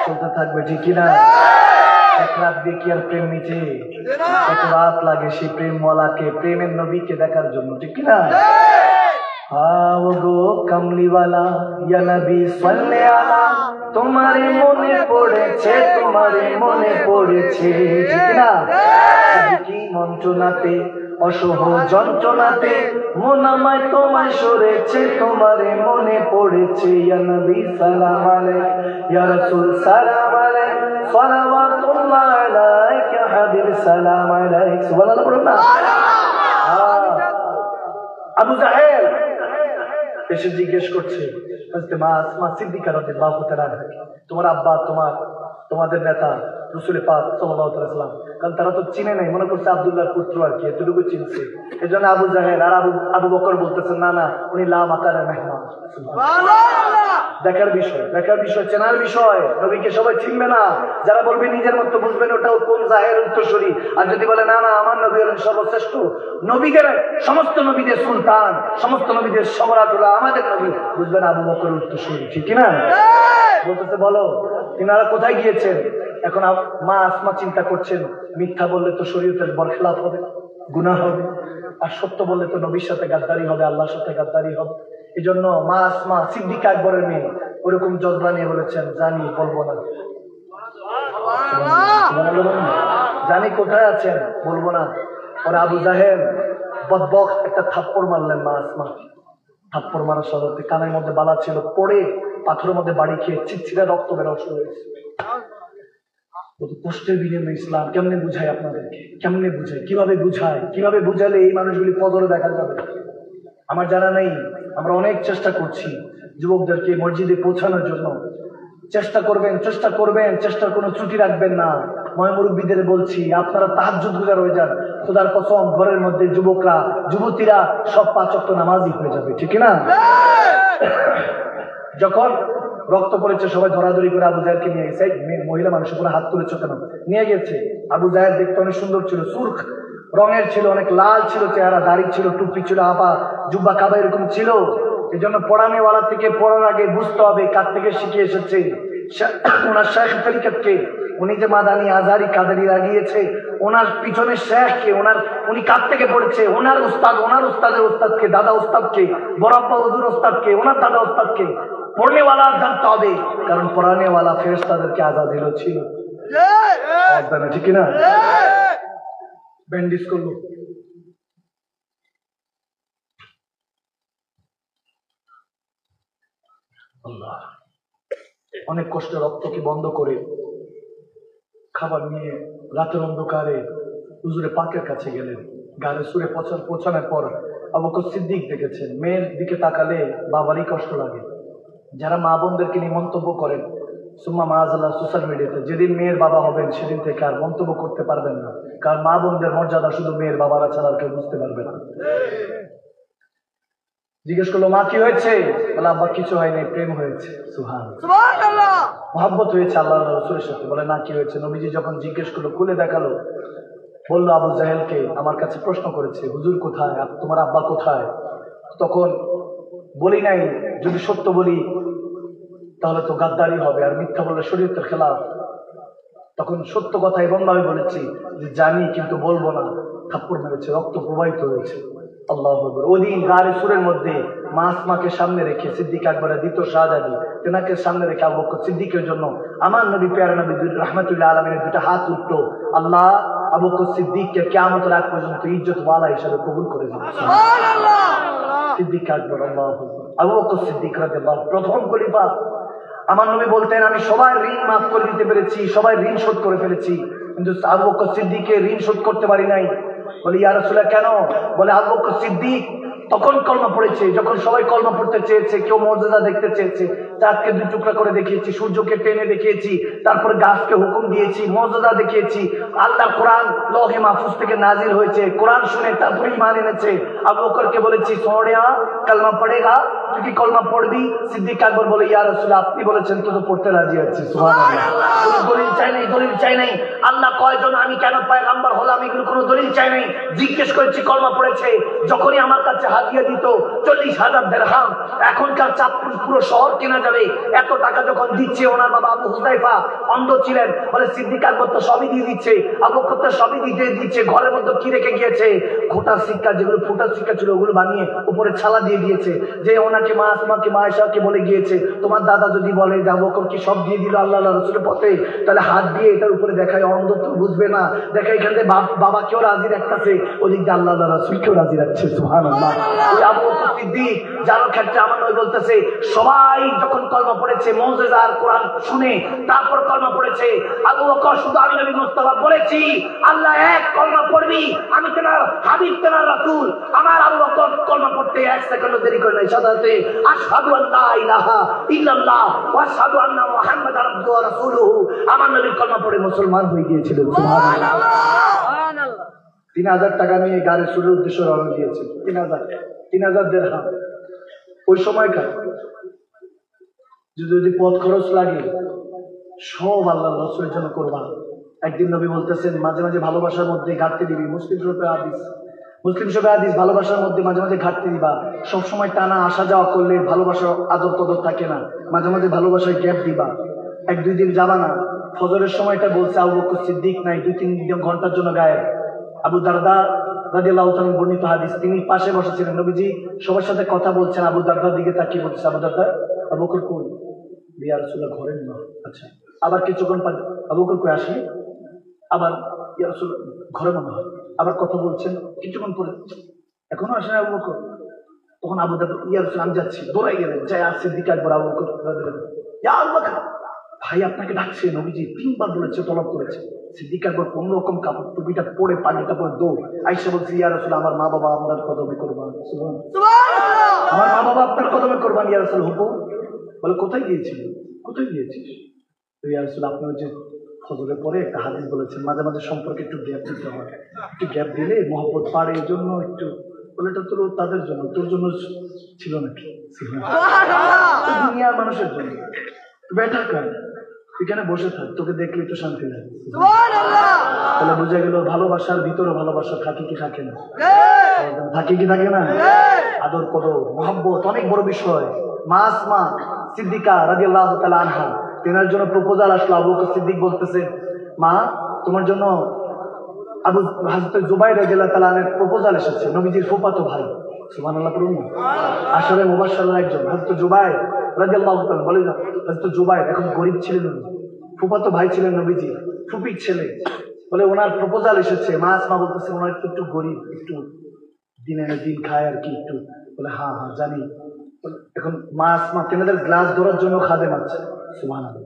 চলতে থাকবে, ঠিক কিনা? এক রাত দিয়ে কি আর প্রেম মিটে? কত রাত লাগে সেই প্রেমওয়ালাকে, প্রেমের নবীকে দেখার জন্য, ঠিক কিনা? গো কমলিওয়ালা ইয়া নবী সাল্লি আলা, তোমারে মনে পড়েছে, তোমারে মনে পড়েছে, ঠিক না? কি মন্ত্রণাতে, অসহ যন্ত্রণাতে মন আমায় তোমায় সরেছে, তোমারে মনে পড়েছে। ইয়া নবী সালাম আলাইক, ইয়া রাসূল সালাম আলাইক, সালাওয়াতুল্লাহ আলাইক, ইয়া হাবিব সালাম আলাইক। সুবহানাল্লাহ পড়ুন না। আবু জাহেল এসে জিজ্ঞেস করছে মা আসমা সিদ্দিকা রাদিয়াল্লাহু তাআলা, তোমার আব্বা তোমাদের নেতা রাসূল পাক সাল্লাল্লাহু আলাইহি ওয়াসাল্লাম, কারণ তারা তো চিনে নাই, মনে করছে আব্দুল্লাহর পুত্র আর কি, এতটুকু চিনছে। এজন্য আবু জাহেল আর আবু বকর বলতেছেন না না, উনি লা মাকানা মেহমান। দেখার বিষয়, চেনার বিষয়। নবীকে সবাই চিনবে না, যারা বলবে নিজের মতো বুঝবেন ওটাও কোন জাহের উত্তরসূরি, আর যদি বলে না না আমার নবী হলেন সর্বশ্রেষ্ঠ, নবীদের সমস্ত নবীদের সুলতান, সমস্ত নবীদের সম্রাট হলো আমাদের নবী, বুঝবেন আবু বকর উত্তরসূরি, ঠিক না? বলতেছে বলো তিনারা কোথায় গিয়েছেন? এখন মা আসমা চিন্তা করছেন, মিথ্যা বললে তো শরীয়তের বরখেলাপ হবে, গুনাহ হবে, আর সত্য বললে তো নবীর সাথে গাদ্দারি হবে, আল্লাহর সাথে গাদ্দারি হবে। এই জন্য মা আসমা সিদ্দিকা আকবরের মেয়ে ওরকম জজবা নিয়ে বলেছেন, জানি বলবো না, জানি কোথায় আছেন বলবো না। ওরা আবু জাহেল বদবক একটা থাপ্পড় মারলেন মা আসমা। থাপ্পড় মারার সাথে কানের মধ্যে বালা ছিল, পড়ে পাথরের মধ্যে বাড়ি খেয়ে চিৎচিরা রক্ত বেরো শুরু হয়েছে। কষ্টের বিনিময়ে ইসলাম কেমনে বুঝায় আপনাদেরকে, কেমনে বুঝায়, কিভাবে বুঝালে এই মানুষগুলি ফজরে দেখা যাবে আমার জানা নেই। আমরা অনেক চেষ্টা করছি যুবকদেরকে মসজিদে পৌঁছানোর জন্য। চেষ্টা করবেন, চেষ্টার কোনো ত্রুটি রাখবেন না। ময়মুরব্বীদের বলছি, আপনারা তাহাজ্জুদ গুজার হয়ে যান, খোদার কসম ঘরের মধ্যে যুবকরা যুবতীরা সব 5 ওয়াক্ত নামাজি হয়ে যাবে, ঠিক না? যখন রক্ত পড়েছে সবাই ধরাধরি করে আবু জাহেলকে নিয়ে গেছে, মহিলা মানুষের উপরে হাত তুলেছ কেন? নিয়ে গেছে। আবু জাহেল দেখতে অনেক সুন্দর ছিল, সুরখ রঙের ছিল, অনেক লাল ছিল চেহারা, দাড়ি ছিল, টুপি ছিল, আবা জুব্বা কাবা এরকম ছিল। এই জন্য পড়ানেওয়ালা থেকে পড়ার আগে বুঝতে হবে কার থেকে শিখে এসেছে। ওনার শেখ তরিকতকে, উনি যে মাদানি আজহারি কাদেরি লাগিয়েছে, ওনার পিছনে শেখকে, উনি কার থেকে পড়েছে, ওনার উস্তাদের উস্তাদকে, দাদা উস্তাদকে, বরাব্বা হুজুর উস্তাদকে, ওনার দাদা উস্তাদকে পড়নেওয়ালা জানতে হবে, কারণ পড়ানেওয়ালা ফেরেশতাদেরকে আজাদিল ছিল, ঠিক না? ব্যান্ডিজ করলো। আল্লাহ অনেক কষ্টে রক্তকে বন্ধ করে খাবার নিয়ে রাতের অন্ধকারে হুজুরে পাকের কাছে গেলেন। গাড়ি সুরে পৌঁছানোর পর আবু বকর সিদ্দিক দেখেছেন, মেয়ের দিকে তাকালে বাবারই কষ্ট লাগে। যারা মা বোনদেরকে নিয়ে মন্তব্য করেন সুম্মা মাআযাল্লাহ সোশ্যাল মিডিয়াতে, যেদিন মেয়ের বাবা হবেন সেদিন থেকে আর মন্তব্য করতে পারবেন না, কারণ মা বোনদের মর্যাদা শুধু মেয়ের বাবারা ছাড়া আর কেউ বুঝতে পারবে না। জিজ্ঞেস করলো মা কি হয়েছে? বলে আব্বা কিছু হয়নি, প্রেম হয়েছে। সুবহানাল্লাহ, মহব্বত হয়েছে আল্লাহ রাসূলের সাথে। বলে না কি হয়েছে? নবীজি যখন জিজ্ঞেস করলো, খুলে দেখালো, বললো আবু জাহেলকে আমার কাছে প্রশ্ন করেছে, হুজুর কোথায়, তোমার আব্বা কোথায়? তখন বলি নাই যদি সত্য বলি তাহলে তো গাদ্দারি হবে, আর মিথ্যা বললে শরীয়তের খেলাফ। তখন সত্য কথা এবং ভাবে বলেছি যে জানি কিন্তু বলবো না। থাপ্পড় মেরেছে, রক্ত প্রবাহিত হয়েছে। আল্লাহু আকবার। ওদিন গারে সুরের মধ্যে মা আসমাকে সামনে রেখে সিদ্দিক আকবরের দ্বিতীয় শাহজাদি তেনাকে সামনে রেখে আবু বকর সিদ্দিকের জন্য আমার নবী প্যারা নবী রাহমাতুল্লাহ আলামিনের দুটো হাত উঠতো। আল্লাহ আবু বকর সিদ্দিককে কিয়ামতের আগ পর্যন্ত ইজ্জত ওয়ালা হিসেবে কবুল করে দিন। সুবহানাল্লাহ। সিদ্দিক আকবর, আল্লাহু আকবার। আবু বকর সিদ্দিক রাদিয়াল্লাহু প্রথম খলিফা। আমার নবী বলতেন আমি সবার ঋণ মাফ করে দিতে পেরেছি, সবাই ঋণ শোধ করে ফেলেছি, কিন্তু আবু বকর সিদ্দিকের ঋণ শোধ করতে পারি নাই। বলে ইয়া রাসূলুল্লাহ কেন? বলে আবু বকর সিদ্দিক তখন কলমা পড়েছে যখন সবাই কলমা পড়তে চেয়েছে, কেউ মর্যাদা দেখতে চেয়েছে, চাঁদকে 2 টুকরা করে দেখিয়েছি, সূর্যকে টেনে দেখিয়েছি, তারপর গাছকে হুকুম দিয়েছি, মর্যাদা দেখিয়েছি। আল্লাহর কোরআন লৌহে মাহফুজ থেকে নাজিল হয়েছে, কোরআন শুনে তারপরে ঈমান এনেছে। আবু বকরকে বলেছি সোহরিয়া কলমা পড়েগা, তুই কি কলমা পড়বি? সিদ্দিক আকবর বলে ইয়া রাসূলুল্লাহ আপনি বলেছেন তো পড়তে রাজি আছি। সুবহানাল্লাহ। কোনো দলিল চাই নাই, আল্লাহ কয়জন, আমি কেন পয়গম্বর হলাম, এগুলো কোনো দলিল চাই নাই। জিজ্ঞেস করেছি কলমা পড়েছে। যখনই আমার কাছে হাদিয়া দিত 40,000 দিরহাম, এখনকার চাঁদপুর পুরো শহর কেনা যাবে এত টাকা যখন দিচ্ছে। ওনার বাবা আবু হুযায়ফা অন্ধ ছিলেন, বলে সিদ্দিক আকবর তো সবই দিয়ে দিচ্ছে, আবু বকর তো সবই দিচ্ছে, ঘরের মধ্যে কি রেখে গিয়েছে? খোটা সিক্কা, যেগুলো ফোটা সিক্কা ছিল ওগুলো বানিয়ে উপরে ছালা দিয়ে দিয়েছে। যে ওনাকে মা আসমাকে মা আয়েশাকে বলে গিয়েছে তোমার দাদা যদি বলে যে আবু বকর কি সব দিয়ে দিল আল্লাহ রাসূলের পথে, তাহলে হাত দিয়ে এটার উপরে দেখায়, অন্ধ তো বুঝবে না, দেখায় এখান থেকে বাবাকেও রাজি রাখতেছে, ওদিক দিয়ে আল্লাহ রাসূলকেও রাজি রাখছে। সুবহানাল্লাহ। ওই আবু বকর সিদ্দিক যার ক্ষেত্রে আমার নবী বলতেছে সবাই যখন কলমা পড়েছে মুজিজা আর কোরআন শুনে তারপর কলমা পড়েছে, আবু বকর শুধু আমি নবী মুস্তাফা বলেছি আল্লাহ এক, কলমা পড়বি, আমি তেনার হাবিব তেনার রাসূল, আমার আবু বকর কলমা পড়তে 1 সেকেন্ড দেরি করে নাই, সাথে আশহাদু আল্লা ইলাহা ইল্লাল্লাহ ওয়া আশহাদু আন্না মুহাম্মাদার আবদুহু ওয়া রাসূলুহু, আমার নবী কলমা পড়ে মুসলমান হয়ে গিয়েছিলেন। সুবহানাল্লাহ। 3000 টাকা নিয়ে গাড়ি শুরুর উদ্দেশ্যে রওনা দিয়েছে। 3000 দিরহাম ওই সময়কার যদি পথ খরচ লাগে সব আল্লাহ রাসূলের জন্য করবা। একদিন নবী বলতেছেন মাঝে মাঝে ভালোবাসার মধ্যে ঘাটতি দিবি, মুসলিম শরীফে হাদিস ভালোবাসার মধ্যে মাঝে মাঝে ঘাটতি দিবা। সবসময় টানা আসা যাওয়া করলে ভালোবাসার আদর কদর থাকে না, মাঝে মাঝে ভালোবাসায় গ্যাপ দিবা। 1-2 দিন যাবা না। ফজরের সময়টা বলছে আবু বকর সিদ্দিক নাই, 2-3 ঘন্টার জন্য গায়েব। আবু দারদা রাদিয়াল্লাহু তাআলা বর্ণিত হাদিস, তিনি পাশে বসেছিলেন, নবীজি সবার সাথে কথা বলছেন, আবু দারদার দিকে তাকিয়ে বলছে আবু দারদা, আবু বকর কই? ইয়া রাসূলুল্লাহ ঘরে না। আচ্ছা, আবার কিছুক্ষণ পর আবু বকর কই আসে? আবার ইয়া রাসূল ঘরে মনে হয়। আবার কথা বলছেন, কিছুক্ষণ পরে এখনো আসে না আবু বকর। তখন আবু দারদা ইয়া রাসূল আমি যাচ্ছি, দৌড়াই গেলেন, যাই আসছে দিকে একবার আবু বকর ইয়া আবু বকর ভাই আপনাকে ডাকছে, নবীজি 3 বার বলেছে, তলব করেছে। সিদ্দিক একবার কোন রকম কাপড় টুপিটা পরে পানিটা পরে দৌড় আইসা বলছে ইয়া রাসূল আমার মা বাবা আপনার কদমে কুরবান। সুবহানাল্লাহ। আমার মা বাবা আপনার কদমে কুরবান ইয়া রাসূল। হুকুম? বলে কোথায় গিয়েছিস? ইয়া রাসূল আপনি যে ফজরের পরে একটা হাদিস বলেছেন মাঝে মাঝে সম্পর্কে একটু গ্যাপ দিতে হয়, একটু গ্যাপ দিলে মহব্বত বাড়ে, এই জন্য একটু। বলে এটা তো তাদের জন্য, তোর জন্য ছিল নাকি? দুনিয়ার মানুষের জন্য। বেটা কার এখানে বসে থাক, তোকে দেখলে একটু শান্তি লাগে। তাহলে বোঝা গেল ভালোবাসার ভিতরে ভালোবাসা থাকে কি থাকে না? থাকে কি থাকে না? আদর কদর মহব্বত অনেক বড় বিষয়। মা আসমা সিদ্দিকা রাদিয়াল্লাহু তাআলা আনহা, তেনার জন্য প্রপোজাল আসলো। আবু বকর সিদ্দিক বলতেছে মা তোমার জন্য হযরত জুবাইর রাদিয়াল্লাহু তাআলা এর প্রপোজাল এসেছে, নবীজির ফুফাতো ভাই। সুবহানাল্লাহ পড়ুন। আশারে মুবাশশারের একজন হযরত জুবাইর রাদিয়াল্লাহু তাআলা। বলে না হযরত জুবাইর এখন গরিব ছিলেন, ফুফাতো ভাই ছিলেন নবীজি, ফুপির ছেলে। বলে ওনার প্রপোজাল এসেছে। মা আসমা বলতেছে ওনার একটু গরিব, একটু দিনে দিন খায় আর কি একটু। বলে হ্যাঁ হ্যাঁ জানি। এখন মা আসমা তেনাদের গ্লাস ধরার জন্য খাদেম আছে। সুবহানাল্লাহ।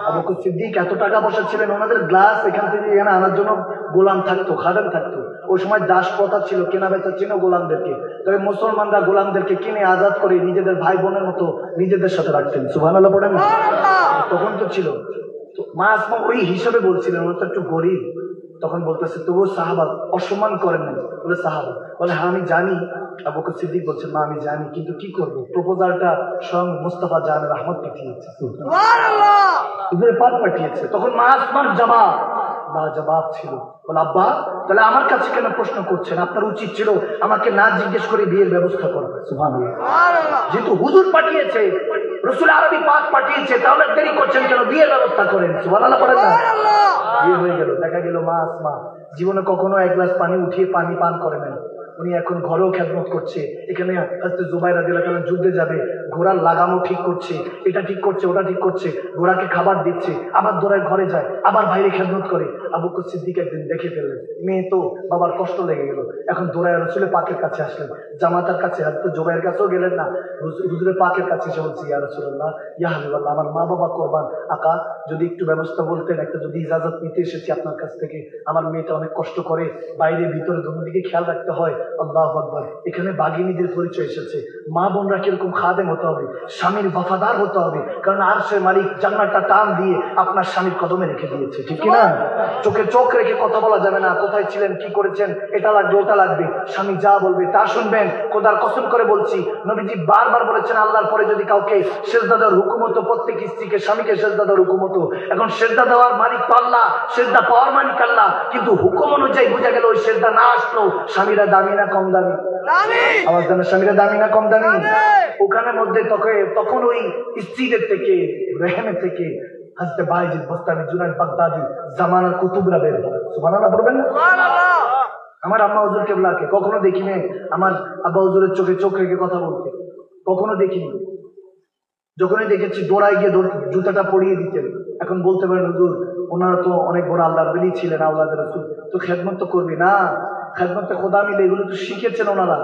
আবু বকর সিদ্দিক এত টাকা পয়সা ছিলেন, ওনাদের গ্লাস এখান থেকে এখানে আনার জন্য গোলাম থাকতো, খাদেম থাকতো। ওই সময় দাস প্রথা ছিল, কেনা বেচা ছিল গোলামদেরকে। তবে মুসলমানরা গোলামদেরকে কিনে আজাদ করে নিজেদের ভাই বোনের মতো নিজেদের সাথে রাখতেন। সুবহানাল্লাহ পড়েন। তখন তো ছিল। তো মা আসমা ওই হিসাবে বলছিলেন ওরা তো একটু গরিব। তখন বলতেছে তবুও সাহাবা অসম্মান করেন না। বলে সাহাবা বলে হ্যাঁ আমি জানি। আবু বকর সিদ্দিক বলছেন মা আমি জানি, কিন্তু কি করবো, প্রপোজালটা স্বয়ং মুস্তাফা জানের রহমত পাঠিয়েছে, পাক পাঠিয়েছে। তখন মা আসমার জবাব ছিল। বলে আব্বা তাহলে আমার কাছে কেন প্রশ্ন করছেন? আপনার উচিত ছিল আমাকে না জিজ্ঞেস করে বিয়ের ব্যবস্থা করা। সুবহানাল্লাহ। যেহেতু হুজুর পাঠিয়েছে, রাসূল আরবি পাক পাঠিয়েছে, তাহলে দেরি করছেন কেন? বিয়ের ব্যবস্থা করেন। সুবহানাল্লাহ পড়ে না? বিয়ে হয়ে গেল। দেখা গেল মা আসমা জীবনে কখনো 1 গ্লাস পানি উঠিয়ে পানি পান করে নাই। উনি এখন ঘরেও খেদমত করছে। এখানে হযরত জুবাইর রাদিয়াল্লাহু তাআলা যুদ্ধে যাবে, ঘোড়ার লাগামও ঠিক করছে, এটা ঠিক করছে, ওটা ঠিক করছে, ঘোড়াকে খাবার দিচ্ছে, আবার দৌড়ায় ঘরে যায়, আবার বাইরে খেদমত করে। আবু বকর সিদ্দিক একদিন দেখে ফেললেন, মেয়ে তো, বাবার কষ্ট লেগে গেল। এখন দৌড়ায় রাসূলের পাকের কাছে আসলেন, জামাতার কাছে, হযরত জুবাইর কাছেও গেলেন না, হুজুরের পাকের কাছে এসে বলছে ইয়া রাসূলুল্লাহ, ইয়া হাবিবাল্লাহ, আমার মা বাবা কোরবান, আকা যদি একটু ব্যবস্থা বলতেন, একটা যদি ইজাজত নিতে এসেছি আপনার কাছ থেকে, আমার মেয়েটা অনেক কষ্ট করে, বাইরে ভিতরে দুদিকে খেয়াল রাখতে হয়। আল্লাহু আকবার। এখানে বাগিনীদের পরিচয় এসেছে। মা বোনরা কিরকম খাদেম হতে হবে, স্বামীর বফাদার হতে হবে, কারণ আরশের মালিক জান্নাতটা টান দিয়ে আপনার স্বামীর কদমে রেখে দিয়েছে, ঠিক কিনা? চোখে চোখ রেখে কথা বলা যাবে না, কোথায় ছিলেন, কি করেছেন, এটা লাগবে ওটা লাগবে। স্বামী যা বলবে তা শুনবেন। খোদার কসম করে বলছি, নবীজি বারবার বলেছেন আল্লাহর পরে যদি কাউকে সেজদা দেওয়ার হুকুম হতো, প্রত্যেক স্ত্রীকে স্বামীকে সেজদা দেওয়ার হুকুম হতো। এখন সেজদা দেওয়ার মালিক তো আল্লাহ, সেজদা পাওয়ার মালিক আল্লাহ, কিন্তু হুকুম অনুযায়ী বোঝা গেল ওই সেজদা না আসলো স্বামীরা দামি না কম দামি? আমার জানা স্বামীরা দামি না কম দামি? ওখানে মধ্যে তখন ওই স্ত্রীদের থেকে, রেহেমের থেকে হযরত বাইজিদ বুস্তামি, জুনায়েদ বাগদাদি, জামানার কুতুবরা বের হয়। সুবহানাল্লাহ বলবেন না? আমার আম্মা হুজুর কেবলাকে কখনো দেখিনি, আমার আব্বা হুজুরের চোখে চোখ রেখে কথা বলতে কখনো দেখিনি। যখনই দেখেছি দৌড়ায় গিয়ে জুতাটা পরিয়ে দিতেন। এখন বলতে পারেন হুজুর ওনারা তো অনেক বড় আল্লাহর ওলি ছিলেন, আওলাদ রাসূল, তো খেদমত তো করবি না। খেদমতে খোদা মিলে এগুলো তো শিখেছেন ওনারা,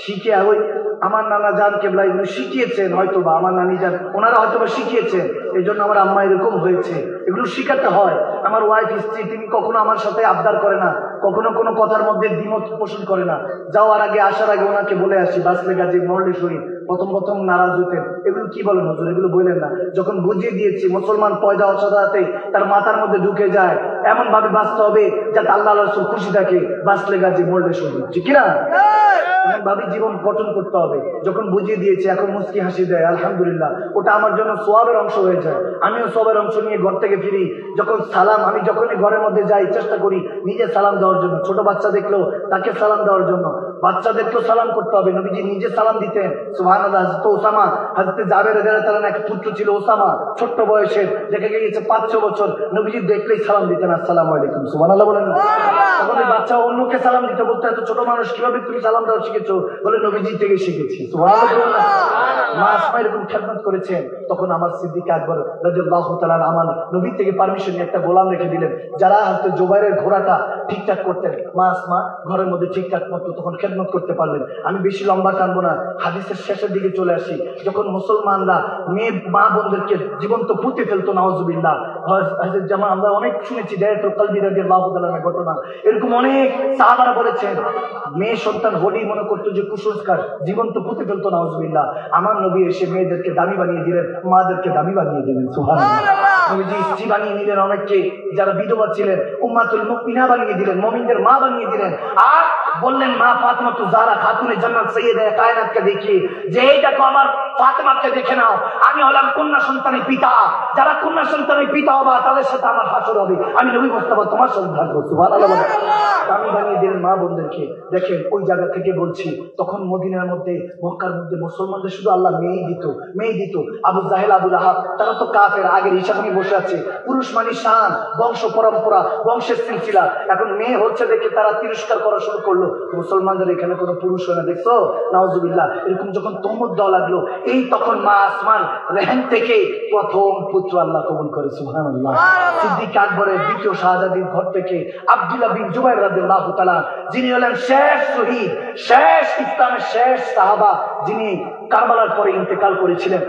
শিখে ওই আমার নানা জান কেবলা এগুলো শিখিয়েছেন, হয়তো বা আমার নানি জান ওনারা হয়তো বা শিখিয়েছেন, এই জন্য আমার আম্মা এরকম হয়েছে। এগুলো শিখাতে হয়। আমার ওয়াইফ স্ত্রী তিনি কখনো আমার সাথে আবদার করে না, কখনো কোনো কথার মধ্যে দ্বিমত পোষণ করে না। যাওয়ার আগে আসার আগে ওনাকে বলে আসি বাসলে গাজী মরলে শরীর প্রথম প্রথম নারাজ হইতেন, এগুলো কি বলেন হুজুর, এগুলো বললেন না। যখন বুঝিয়ে দিয়েছি মুসলমান পয়দা অসাধাতে তার মাথার মধ্যে ঢুকে যায়, এমন ভাবে বাঁচতে হবে যাতে আল্লাহ রাসূল খুশি থাকে, বাসলে গাজী মরলে শরীর, ঠিক না? এমন ভাবে জীবন গঠন করতে হবে। যখন বুঝিয়ে দিয়েছি এখন মুস্কি হাসি দেয়, আলহামদুলিল্লাহ, ওটা আমার জন্য সোয়াবের অংশ হয়ে যায়। আমিও সোয়াবের অংশ নিয়ে ঘর থেকে ফিরি। যখন সালাম, আমি যখনই ঘরের মধ্যে যাই চেষ্টা করি নিজে সালাম দেওয়ার জন্য, ছোট বাচ্চা দেখলেও তাকে সালাম দেওয়ার জন্য, বাচ্চাদেরকেও সালাম করতে হবে। নবীজি নিজে সালাম দিতেন, সুবহানাল্লাহ। হযরত ওসামা, হযরত জাবের রাদিয়াল্লাহু তাআলা এক পুত্র ছিল ওসামা, ছোট্ট বয়সের, দেখে গিয়েছে 5-6 বছর, নবীজি দেখলেই সালাম দিতেন, আসসালামু আলাইকুম, সুবহানাল্লাহ বলেন। তখন ওই বাচ্চা অন্যকে সালাম দিতে বলতো, এত ছোট মানুষ কিভাবে তুমি সালাম দেওয়া শিখেছো? বলে নবীজি থেকে শিখেছি, সুবহানাল্লাহ। মা আসমা এরকম খেদমত করেছেন। তখন আমার সিদ্দিক আকবর রাদিয়াল্লাহু তাআলা আমার নবী থেকে পারমিশন নিয়ে একটা গোলাম রেখে দিলেন, যারা হযরত জুবাইরের ঘোড়াটা ঠিকঠাক করতেন। মা আসমা ঘরের মধ্যে ঠিকঠাক মতো তখন খেদমত করতে পারলেন। আমি বেশি লম্বা টানবো না, হাদিসের শেষের দিকে চলে আসি। যখন মুসলমানরা মেয়ে মা বোনদেরকে জীবন্ত পুঁতে ফেলতো, নাউজুবিল্লাহ, যেমন আমরা অনেক শুনেছি দায়াতুল কলবি রাদিয়াল্লাহু তাআলার ঘটনা, এরকম অনেক সাহাবারা বলেছেন মেয়ে সন্তান হলেই মনে করতো যে কুসংস্কার, জীবন্ত পুঁতে ফেলতো, নাউজুবিল্লাহ। আমার নবী এসে মেয়েদেরকে দামি বানিয়ে দিলেন, মাদেরকে দামি বানিয়ে দিলেন, সুবহানাল্লাহ। নবীজি স্ত্রী বানিয়ে নিলেন অনেককে, যারা বিধবা ছিলেন উম্মাতুল মুমিনা বানিয়ে দিলেন, মুমিনদের মা বানিয়ে দিলেন। আর বললেন মা ফাতেমা তো জারা খাতুনে জান্নাত সাইয়্যিদা কায়নাতকে দেখিয়ে যে এই দেখো আমার ফাতেমাকে দেখে নাও, আমি হলাম কন্যা সন্তানের পিতা, যারা কন্যা সন্তানের পিতা হবে তাদের সাথে আমার হাসর হবে, আমি নবী মুস্তাফা তোমার সাথে থাকবো, সুবহানাল্লাহ। দামি বানিয়ে দিলেন মা বোনদেরকে। দেখেন ওই জায়গা থেকে বলছি, তখন মদিনার মধ্যে মক্কার মধ্যে মুসলমানদের শুধু আল্লাহ মেয়ে দিত। আবু জাহেল আবু লাহাব তারা তো কাফের, আগের হিসাব নিয়ে বসে আছে। পুরুষ মানে শান, বংশ পরম্পরা, বংশের সিলসিলা। এখন মেয়ে হচ্ছে দেখে তারা তিরস্কার করা শুরু করলো, মুসলমানদের এখানে কোনো পুরুষ হয় না, দেখছো, নাউজুবিল্লাহ। এরকম যখন তোমর দেওয়া লাগলো, এই তখন মা আসমান রেহেন থেকে প্রথম পুত্র আল্লাহ কবুল করে, সুবহানাল্লাহ। সিদ্দিক আকবরের দ্বিতীয় শাহজাদির ঘর থেকে আব্দুল্লাহ বিন জুবাইর রাদিয়াল্লাহু তাআলা, যিনি হলেন শেষ শহীদ, শেষ ইসলামের শেষ সাহাবা, যিনি কারবালার পরে ইন্তেকাল করেছিলেন।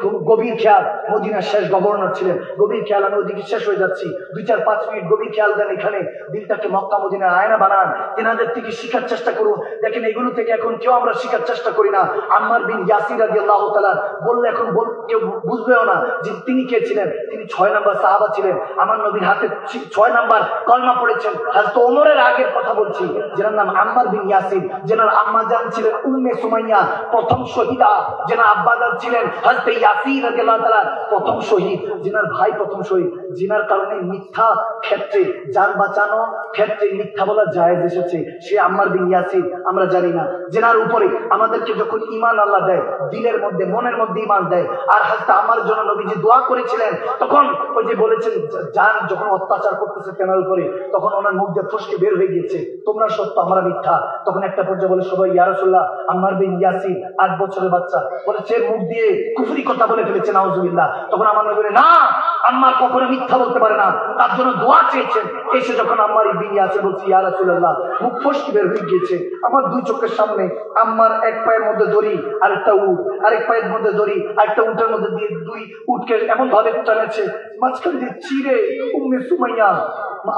খুব গভীর খেয়াল, মদিনার শেষ গভর্নর ছিলেন, গভীর খেয়াল। আমি ওইদিকে শেষ হয়ে যাচ্ছি, 2-4-5 মিনিট গভীর খেয়াল দেন এখানে, দিলটাকে মক্কা মদিনার আয়না বানান, তেনাদের থেকে শিখার চেষ্টা করুন। দেখেন এগুলো থেকে এখন কেউ আমরা শিখার চেষ্টা করি না। আম্মার বিন ইয়াসির রাদিয়াল্লাহু তাআলা বললে এখন কেউ বুঝবেও না যে তিনি কে ছিলেন। তিনি 6 নম্বর সাহাবা ছিলেন, আমার নবীর হাতে 6 নম্বর কলমা পড়েছেন। হযরত ওমরের আগের কথা বলছি, যেনার নাম আম্মার বিন ইয়াসির, যেনার আম্মা জান ছিলেন উম্মে সুমাইয়া, প্রথম শহীদা, যেনার আব্বা জান ছিলেন হযরত ইয়াসির রাদিয়াল্লাহু তাআলা, প্রথম শহীদ, যেনার ভাই প্রথম শহীদ, যেনার কারণে মিথ্যা ক্ষেত্রে, জান বাঁচানো ক্ষেত্রে মিথ্যা বলা জায়েজ এসেছে, সে আম্মার বিন ইয়াসির। আমরা জানি না, যেনার উপরে আমাদেরকে যখন ঈমান আল্লাহ দেয়, দিলের মধ্যে মনের মধ্যে ঈমান দেয়। আর হযরত আমার জন্য নবীজি দোয়া করেছিলেন, তখন ওই যে বলেছেন জান যখন অত্যাচার করতেছে তেনার উপরে, তখন ওনার মুখ দিয়ে ফসকে বের হয়ে গিয়েছে, তোমরা সত্য আমরা মিথ্যা। তখন একটা পর্যায়ে বলে সবাই ইয়া রাসূলুল্লাহ, আম্মার বিন ইয়াসির 8 বছরের বাচ্চা, বলেছে মুখ দিয়ে কুফরি কথা বলে ফেলেছে, নাউজুবিল্লাহ। তখন আমার নবী বলে না, আম্মার কখনো মিথ্যা বলতে পারে না, তার জন্য দোয়া চেয়েছেন। এসে যখন আম্মার বিন ইয়াসির বলছে ইয়া রাসূলুল্লাহ, মুখ ফসকে বের হয়ে গিয়েছে, আমার 2 চোখের সামনে আম্মার এক পায়ের মধ্যে দড়ি, আরেকটা উট, আরেক পায়ের মধ্যে দড়ি, আরেকটা উটের মধ্যে দিয়ে 2 উটকে এমন ভাবে টানেছে, মাঝখান দিয়ে চিরে উম্মে সুমাইয়া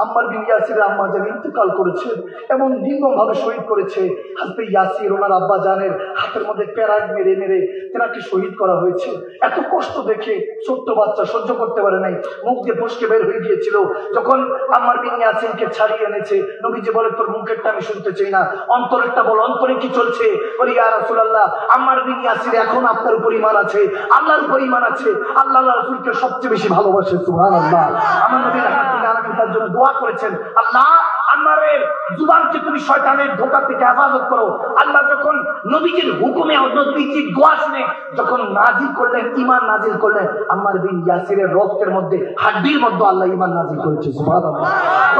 আম্মার বিন ইয়াসির আম্মা জান ইন্তেকাল করেছে, এমন নির্মম ভাবে শহীদ করেছে। হযরত ইয়াসির ওনার আব্বা জানের হাতের মধ্যে প্যারাগ মেরে মেরে তেনাকে শহীদ করা হয়েছে। এত কষ্ট দেখে ছোট্ট বাচ্চা সহ্য করতে পারে নাই, মুখ দিয়ে ফসকে বের হয়ে গিয়েছিল। যখন আম্মার বিন ইয়াসিরকে ছাড়িয়ে এনেছে, নবীজি বলে তোর মুখেরটা আমি শুনতে চাই না, অন্তরেরটা বল, অন্তরে কি চলছে? বলি ইয়া রাসূলুল্লাহ, আম্মার বিন ইয়াসির এখন আপনার উপর ঈমান আছে, আল্লাহর উপর ঈমান আছে, আল্লাহ রাসূলকে সবচেয়ে বেশি ভালোবাসে, সুবহানাল্লাহ। আমার নবী রাহমাতুল্লাহ আলাইহি তার জন্য দোয়া করেছেন, আল্লাহ আম্মারের জুবানকে তুমি শয়তানের ধোঁকা থেকে হেফাজত করো। আল্লাহ যখন নবীজির হুকুমে, নবীজির দোয়া শুনে যখন নাজিল করলেন, ঈমান নাজিল করলেন, আম্মার বিন ইয়াসিরের রক্তের মধ্যে, হাড্ডির মধ্যে আল্লাহ ঈমান নাজিল করেছে, সুবহানাল্লাহ।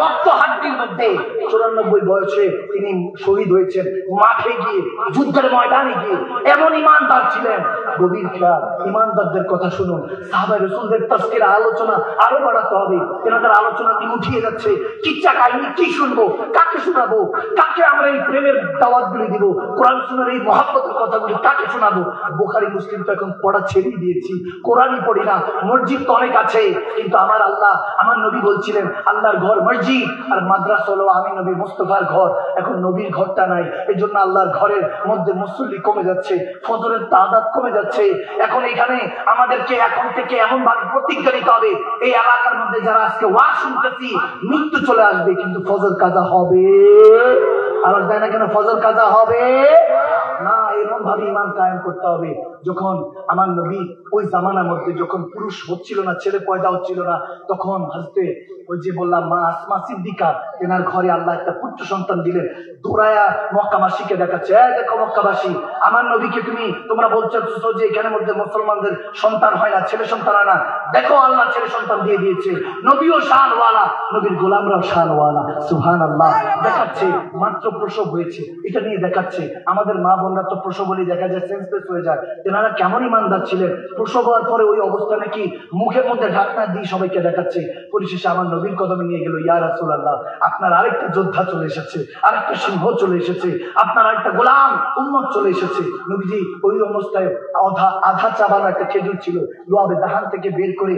রক্ত হাড্ডির মধ্যে 94 বয়সে তিনি শহীদ হয়েছেন মাঠে গিয়ে, যুদ্ধের ময়দানে গিয়ে। এমন ইমানদার ছিলেন। গভীর খেয়াল, ইমানদারদের কথা শুনুন। সাহাবায়ে রাসূলদের তাজকিরা আলোচনা আরো বাড়াতে হবে। এনাদের আলোচনা কি উঠিয়ে যাচ্ছে। কিচ্ছা কাহিনী কি শুনবো, কাকে শোনাবো, কাকে আমরা এই প্রেমের দাওয়াতগুলি দিব, কোরআন সুন্নাহর এই মহব্বতের কথাগুলি কাকে শোনাবো? বুখারী মুসলিম তো এখন পড়া ছেড়ে দিয়েছি, কোরআনই পড়ি না। মসজিদ তো অনেক আছে, কিন্তু আমার আল্লাহ, আমার নবী বলছিলেন আল্লাহর ঘর মসজিদ, আর মাদ্রাসা হলো আমি নবী মুস্তাফার ঘর। এখন নবীর ঘরটা নাই, এই জন্য আল্লাহর ঘরের মধ্যে মুসল্লি কমে যাচ্ছে, ফজরের তাদাদ কমে যাচ্ছে। এখন এখানে আমাদেরকে এখন থেকে এমন ভাবে প্রতিজ্ঞা নিতে হবে, এই এলাকার মধ্যে যারা আজকে ওয়াজ শুনতেছি, মৃত্যু চলে আসবে কিন্তু ফজর কাজা হবে। আওয়াজ দেয় না কেন? ফজর কাজা হবে না। এরকম ভাবে ইমান কায়েম করতে হবে। যখন আমার নবী ওই জামানার মধ্যে যখন পুরুষ হচ্ছিল না, ছেলে পয়দা হচ্ছিল না, তখন হযরতে ওই যে বললাম মা আসমা সিদ্দিকা, তেনার ঘরে আল্লাহ একটা পুত্র সন্তান দিলেন। দৌড়ায়া মক্কাবাসীকে দেখাচ্ছে, দেখো মক্কাবাসী, আমার নবীকে তোমরা বলছো যে এখানে মধ্যে মুসলমানদের সন্তান হয় না, ছেলে সন্তান হয় না, দেখো আল্লাহ ছেলে সন্তান দিয়ে দিয়েছে। নবীও শানওয়ালা, নবীর গোলামরাও শানওয়ালা। সুবহানাল্লাহ। দেখাচ্ছে মাত্র প্রসব হয়েছে, এটা নিয়ে দেখাচ্ছে। আমাদের মা বোনরা তো প্রসব হলে দেখা যায় সেন্সলেস হয়ে যায়। তেনারা কেমন ইমানদার ছিলেন। প্রসব হওয়ার পরে ওই অবস্থা নাকি মুখের মধ্যে ঢাকনা দিয়ে সবাইকে দেখাচ্ছে। পরিশেষে আমার নবীর কদমে নিয়ে গেল, ইয়া রাসূলুল্লাহ, আপনার আরেকটা যোদ্ধা চলে এসেছে, আরেকটা সিংহ চলে এসেছে, আপনার আরেকটা গোলাম উম্মত চলে এসেছে। নবীজি ওই অবস্থায় আধা চাবানো একটা খেজুর ছিল, লুয়াবে দাহান থেকে বের করে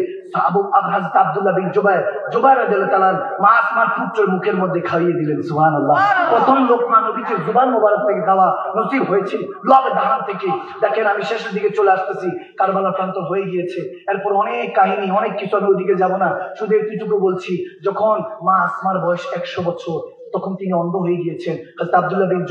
আব্দুল্লাহ বিন জুবায়ের রাদিয়াল্লাহু তাআলা মা আসমার পুত্রের মুখের মধ্যে খাইয়ে দিলেন। সুবহানাল্লাহ। প্রথম লোকমা নবীকে জুবান মোবারক থেকে খাওয়া নসিব হয়েছে লুয়াবে দাহান থেকে। দেখেন আমি শেষের দিকে চলে আসতেছি, কারবালা প্রান্ত হয়ে গিয়েছে। এরপর অনেক কাহিনী, অনেক কিছু, আমি ওইদিকে যাব না, শুধু একটুটুকু বলছি। যখন মা আসমার বয়স 100 বছর, তখন তিনি অন্ধ হয়ে গিয়েছেন। আব্দুল্লাহ বিন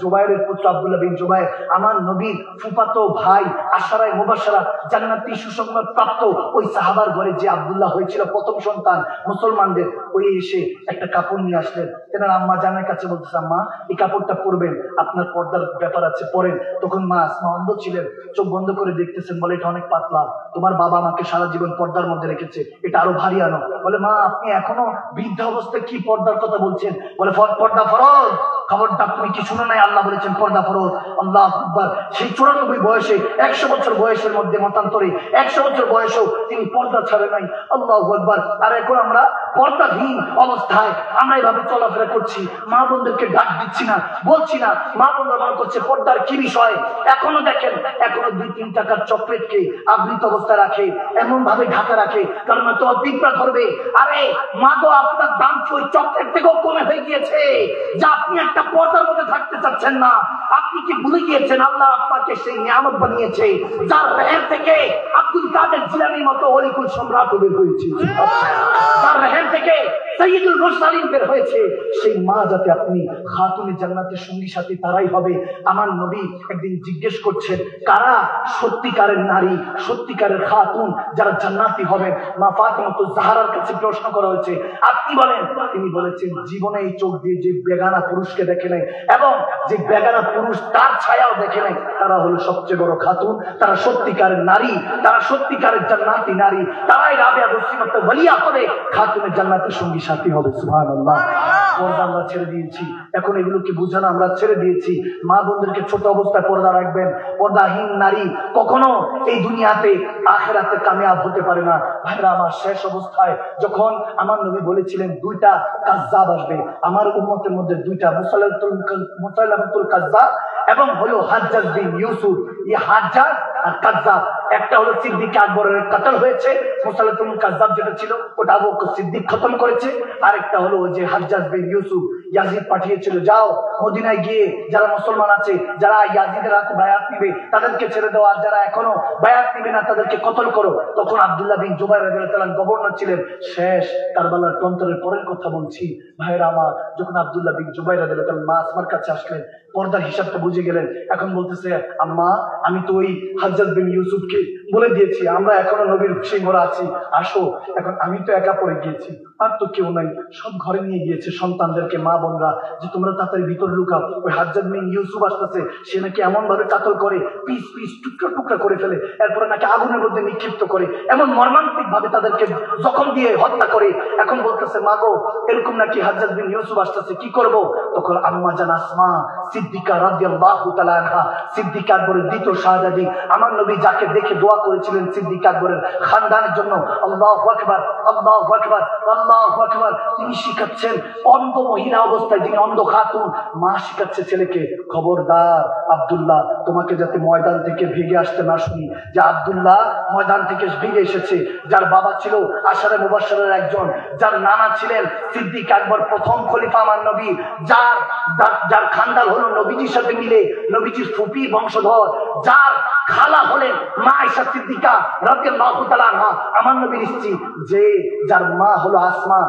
জুবায়েরের পুত্র আব্দুল্লাহ বিন জুবায়ের, আমার নবীর ফুফাতো ভাই, আশারায়ে মুবাশশারা জান্নাতি সুসংবাদ প্রাপ্ত ওই সাহাবার ঘরে যে আব্দুল্লাহ হয়েছিল প্রথম সন্তান মুসলমানদের, ওই এসে একটা কাপড় নিয়ে আসলেন। তেনার আম্মা জানের কাছে বলতেছে, আম্মা এই কাপড়টা পরবেন, আপনার পর্দার ব্যাপার আছে, পরেন। তখন মা আসমা অন্ধ ছিলেন, চোখ বন্ধ করে দেখতেছেন, বলে এটা অনেক পাতলা, তোমার বাবা আমাকে সারা জীবন পর্দার মধ্যে রেখেছে, এটা আরো ভারী আনো। বলে মা আপনি এখনো বৃদ্ধ অবস্থায় কি পর্দার কথা বলছেন? বলে পর্দা ফরজ। খবরদার তুমি কি শুনো নাই? আল্লাহ বলেছেন পর্দা ফরজ। আল্লাহু আকবার। সেই 94 বয়সে, 100 বছর বয়সের মধ্যে মতান্তরে 100 বছর বয়সেও তিনি পর্দা ছাড়ে নাই। আল্লাহু আকবার। আর এখন আমরা পর্দাহীন অবস্থায় আমরা এভাবে চলাফেরা করছি, মা বোনদেরকে ডাক দিচ্ছি না, বলছি না। মা বোনরা মনে করছে পর্দার কি বিষয়। এখনো দেখেন, এখনো 2-3 টাকার চকলেটকে আবৃত অবস্থায় রাখে, এমন ভাবে ঢাকা রাখে, কারণ তো পিঁপড়া ধরবে। আরে মা গো, আপনার দাম ওই চকলেট থেকেও কমে হয়ে গিয়েছে, যে আপনি একটা পর্দার মধ্যে থাকতে চাচ্ছেন না। আপনি কি ভুলে গিয়েছেন আল্লাহ আপনাকে সেই নিয়ামত বানিয়েছে, যার রেহেম থেকে আব্দুল কাদের জিলানীর মতো অলিকুল সম্রাট বের হয়েছে, যার রেহেম থেকে সাইয়্যিদুল মুরসালিন বের হয়েছে। সেই মা যাতে আপনি খাতুনে জান্নাতের সঙ্গী সাথী তারাই হবে। আমার নবী একদিন জিজ্ঞেস করছেন, কারা সত্যিকারের নারী, সত্যিকারের খাতুন, যারা জান্নাতি হবেন? মা ফাতিমাতুজ জাহরার কাছে প্রশ্ন করা হয়েছে, আপনি বলেন। তিনি বলেছেন, জীবনে এই চোখ দিয়ে যে বেগানা পুরুষকে দেখে নাই এবং যে বেগানা পুরুষ তার ছায়াও দেখে নাই, তারা হলো সবচেয়ে বড় খাতুন, তারা সত্যিকারের নারী, তারা সত্যিকারের জান্নাতি নারী, তারাই রাবেয়া বসিমত ওয়ালিয়া হবে, খাতুনের জান্নাতের সঙ্গী সাথী হবে। সুবহানাল্লাহ। পর্দা আমরা ছেড়ে দিয়েছি, এখন এগুলোকে বুঝানো আমরা ছেড়ে দিয়েছি। মা বোনদেরকে ছোট অবস্থায় পর্দা রাখবেন। পর্দাহীন নারী কখনো এই দুনিয়াতে আখিরাতে কামিয়াব হতে পারে না। ভাইরা আমার, শেষ অবস্থায় যখন আমার নবী বলেছিলেন 2টা কাজ্জাব আসবে আমার উম্মতের মধ্যে, 2টা, মুসাইলামাতুল কাজ্জাব এবং হলো হাজ্জাজ বিন ইউসুফ। এই হাজ্জাজ আর কাজ্জাব, একটা হলো সিদ্দিক আকবরের কতল হয়েছে, মুসাইলামাতুল কাজ্জাব যেটা ছিল ওটা আবু বকর সিদ্দিক খতম করেছে। আরেকটা হলো ওই যে হাজ্জাজ বিন ইউসুফ, ইয়াজিদ পাঠিয়েছিল, যাও মদিনায় গিয়ে যারা মুসলমান আছে, যারা ইয়াজিদের হাতে বায়াত নিবে তাদেরকে ছেড়ে দাও, আর যারা এখনো বায়াত নিবে না তাদেরকে কতল করো। তখন আব্দুল্লাহ বিন জুবায়ের রাদিয়াল্লাহু তাআলা গভর্নর ছিলেন। শেষ কারবালার প্রান্তরের পরের কথা বলছি ভাইরা আমার, যখন আব্দুল্লাহ বিন জুবায়ের রাদিয়াল্লাহু তাআলা মা আসমার কাছে আসলেন, পর্দার হিসাবটা বুঝে গেলেন। এখন বলতেছে, আম্মা আমি তো ওই হাজ্জাজ বিন ইউসুফকে বলে দিয়েছি আমরা এখনো নবীর সিংহরা আছি, আসো। এখন আমি তো একা পড়ে গিয়েছি, আর তো কেউ নাই, সব ঘরে নিয়ে গিয়েছে সন্তানদেরকে, মা বোনরা, যে তোমরা তাড়াতাড়ি ভিতর লুকাও, ওই হাজ্জাজ বিন ইউসুফ আসতেছে, সে নাকি এমন ভাবে কাতল করে, পিস পিস টুকরা টুকরা করে ফেলে, এরপরে নাকি আগুনের মধ্যে নিক্ষিপ্ত করে, এমন মর্মান্তিক ভাবে তাদেরকে জখম দিয়ে হত্যা করে। এখন বলতেছে, মা গো এরকম নাকি হাজ্জাজ বিন ইউসুফ আসতেছে, কি করব? তখন আম্মা জান আসমা সিদ্দিকা রাদিয়াল্লাহু তাআলা আনহা, সিদ্দিক আকবরের দ্বিতীয় শাহজাদি, আমার নবী যাকে দেখে দোয়া করেছিলেন সিদ্দিক আকবরের খানদানের জন্য, আল্লাহু আকবার আল্লাহু আকবার আল্লাহু আকবার, তিনি শিখাচ্ছেন অন্ধ মহিলা অবস্থায়, যিনি অন্ধ খাতুন, মা শিখাচ্ছে ছেলেকে, খবরদার আব্দুল্লাহ তোমাকে যাতে ময়দান থেকে ভেগে আসতে না শুনি, যে আব্দুল্লাহ ময়দান থেকে ভেগে এসেছে, যার বাবা ছিল আশারে মুবাশশারের একজন, যার নানা ছিলেন সিদ্দিক আকবর প্রথম খলিফা আমার নবী, যার খানদান হলো নবীজির সাথে মিলে নবীজির ফুফি বংশধর, যার খালা হলেন মা আয়েশা সিদ্দিকা রাদিয়াল্লাহু তাআলা আনহা, আমার নবীর স্ত্রী, যে যার মা হলো আসমা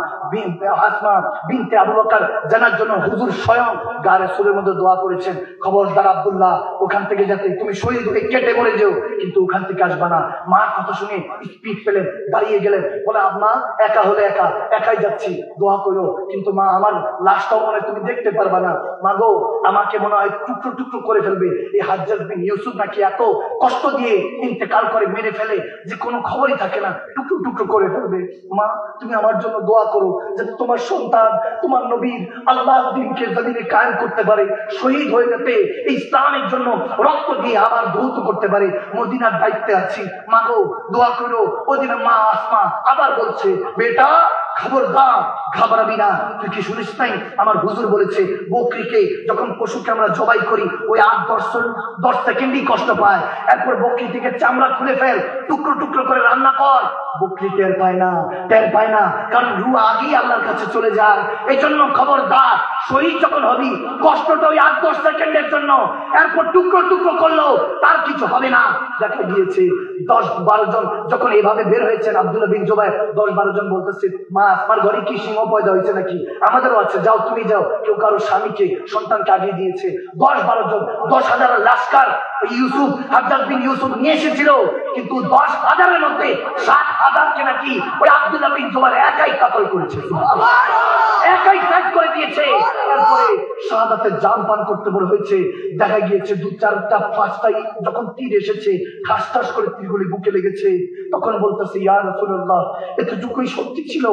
বিনতে আবু বকর, জানার জন্য হুজুর স্বয়ং গারে সুরের মধ্যে দোয়া করেছেন, খবরদার আব্দুল্লাহ ওখান থেকে যাতে তুমি শহীদ হয়ে কেটে মরে যেও, কিন্তু ওখান থেকে আসবা না। মার কথা শুনে স্পিড পেলেন, দাঁড়িয়ে গেলেন, বলে আম্মা একা হলে একাই যাচ্ছি, দোয়া করো, কিন্তু মা আমার লাশটাও মনে তুমি দেখতে পারবা না, মা গো আমাকে মনে হয় টুকরো টুকরো করে ফেলবে। এই হাজ্জাজ বিন ইউসুফ নাকি এত কষ্ট দিয়ে ইন্তেকাল করে, মেরে ফেলে যে কোনো খবরই থাকে না, টুকরো টুকরো করে ফেলবে। মা তুমি আমার জন্য দোয়া করো, যাতে তোমার সন্তান তোমার নবীর আল্লাহর দ্বীনকে জমিনে কায়েম করতে পারে, শহীদ হয়ে যেতে এই ইসলামের জন্য রক্ত দিয়ে আবার ধৌত করতে পারে, মদিনার দায়িত্বে আছি, মা গো দোয়া করো। ওদিনে মা আসমা আবার বলছে, বেটা খবরদার ঘাবড়াবি না, তুই কি শুনিস নাই আমার হুজুর বলেছে বকরিকে যখন পশুকে আমরা জবাই করি ওই 8-10 সেকেন্ডই কষ্ট পায়, এরপর বকরি থেকে চামড়া খুলে ফেল, টুকরো টুকরো করে রান্না কর। বকরি টের পায় না, কারণ রু আগেই আল্লাহর কাছে চলে যায়। এই জন্য খবরদার, শহীদ যখন হবি কষ্টটা ওই 8-10 সেকেন্ডের জন্য, এরপর টুকরো টুকরো করলেও তার কিছু হবে না। দেখা গিয়েছে 10-12 জন যখন এইভাবে বের হয়েছেন, আব্দুল্লাহ বিন জুবাইর 10-12 জন বলতেছে, মা আপনার ঘরে কি সিংহ পয়দা হয়েছে নাকি? আমাদেরও আছে, যাও তুমি যাও। কেউ কারো স্বামীকে সন্তানকে আগিয়ে দিয়েছে। 10-12 জন, 10,000 লাস্কার ইউসুফ হাজ্জাজ বিন ইউসুফ নিয়ে এসেছিল, কিন্তু 10,000-এর মধ্যে 7,000-কে নাকি ওই আব্দুল্লাহ বিন জুবাইর একাই কাতল করেছে, একাই ত্যাগ করে দিয়েছে। এরপরে শাহাদাতের জাম পান করতে বলে হয়েছে। দেখা গিয়েছে 2-4-5টা যখন তীর এসেছে, ঠাস ঠাস করে তীরগুলি বুকে লেগেছে, তখন বলতেছে, ইয়া রাসূলুল্লাহ এতটুকুই শক্তি ছিল,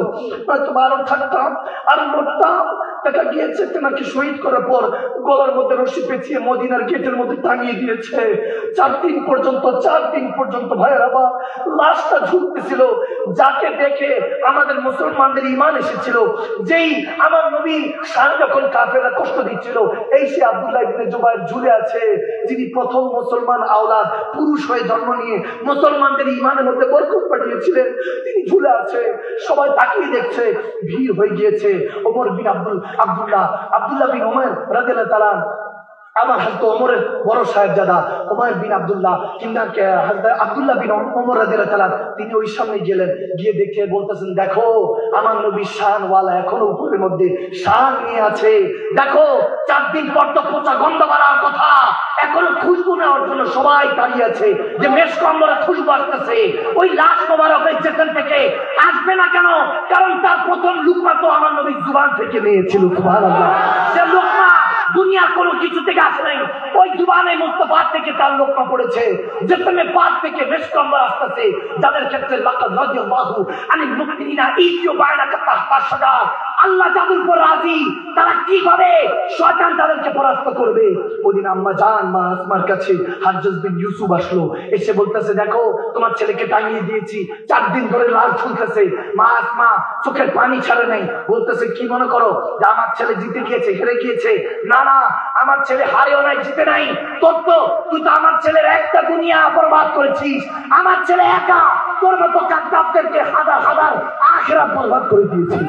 হয়তো আরো থাকতাম আর মরতাম। দেখা গিয়েছে তেনাকে শহীদ করার পর গলার মধ্যে রশি পেঁচিয়ে মদিনার গেটের মধ্যে টাঙিয়ে দিয়েছে। 4 দিন পর্যন্ত ভাইয়েরা বা লাশটা ঝুলতেছিল। যাকে দেখে আমাদের মুসলমানদের ঈমান এসেছিল, যেই আমার নবী শান যখন কাফেররা কষ্ট দিচ্ছিল, এই সে আব্দুল্লাহ ইবনে জুবাইর ঝুলে আছে, যিনি প্রথম মুসলমান আওলাদ, পুরুষ হয়ে জন্ম নিয়ে মুসলমানদের ঈমানের মধ্যে বরকত পাঠিয়েছিলেন, তিনি ঝুলে আছে। সবাই তাকিয়ে দেখছে, ভিড় হয়ে গিয়েছে। ওমর বিন আব্দুল্লাহ বিন ওমর রাদিয়াল্লাহু তাআলা, আমার হযরত ওমরের বড় সাহেবজাদা ওমর বিন আব্দুল্লাহ কিংবাকে আব্দুল্লাহ বিন ওমর রাদিয়াল্লাহু তাআলা, তিনি ওই সামনে গেলেন, গিয়ে দেখে বলতেছেন, দেখো আমার নবী শানওয়ালা এখনো উপরের মধ্যে শান নিয়ে আছে, দেখো 4 দিন পর তো পচা গন্ধ বাড়ার কথা, এখনো খুশবু নেওয়ার জন্য সবাই দাঁড়িয়ে আছে, যে মেশকম্বরা খুশবু আসতেছে। ওই লাশ মোবারকের যেখান থেকে আসবে না কেন? কারণ তার প্রথম লুকমা তো আমার নবীর জুবান থেকে নিয়েছিল। সুবহানাল্লাহ, সে লুকমা দুনিয়ার কোনো কিছু থেকে আসে নাই, ওই জুবানে মুস্তাফা থেকে তার লোকমা পড়েছে। যেখানে পাক থেকে মেশকম্বর আসতেছে, যাদের ক্ষেত্রে লাকাদ রাদিয়াল্লাহু আনিল মুমিনিনা ইয ইউবাইনাকা তাহতা শাজার, আল্লাহ যাদের উপর রাজি, তারা কিভাবে শয়তান তাদেরকে পরাস্ত করবে। ওদিন আম্মা জান মা আসমার কাছে হাজ্জাজ বিন ইউসুফ আসলো, এসে বলতেছে, দেখো তোমার ছেলেকে টাঙিয়ে দিয়েছি, 4 দিন ধরে লাল ফুলতেছে। মা আসমা চোখের পানি ছাড়ে নাই, বলতেছে, কি মনে করো যে আমার ছেলে জিতে গিয়েছে, হেরে গিয়েছে? না না, আমার ছেলে হারেও নাই, জিতে নাই। তুই তো আমার ছেলের একটা দুনিয়া বরবাদ করেছিস। আমার ছেলে একা তোর মতো কাদ্দাবদেরকে হাজার আখিরাত বরবাদ করে দিয়েছিস।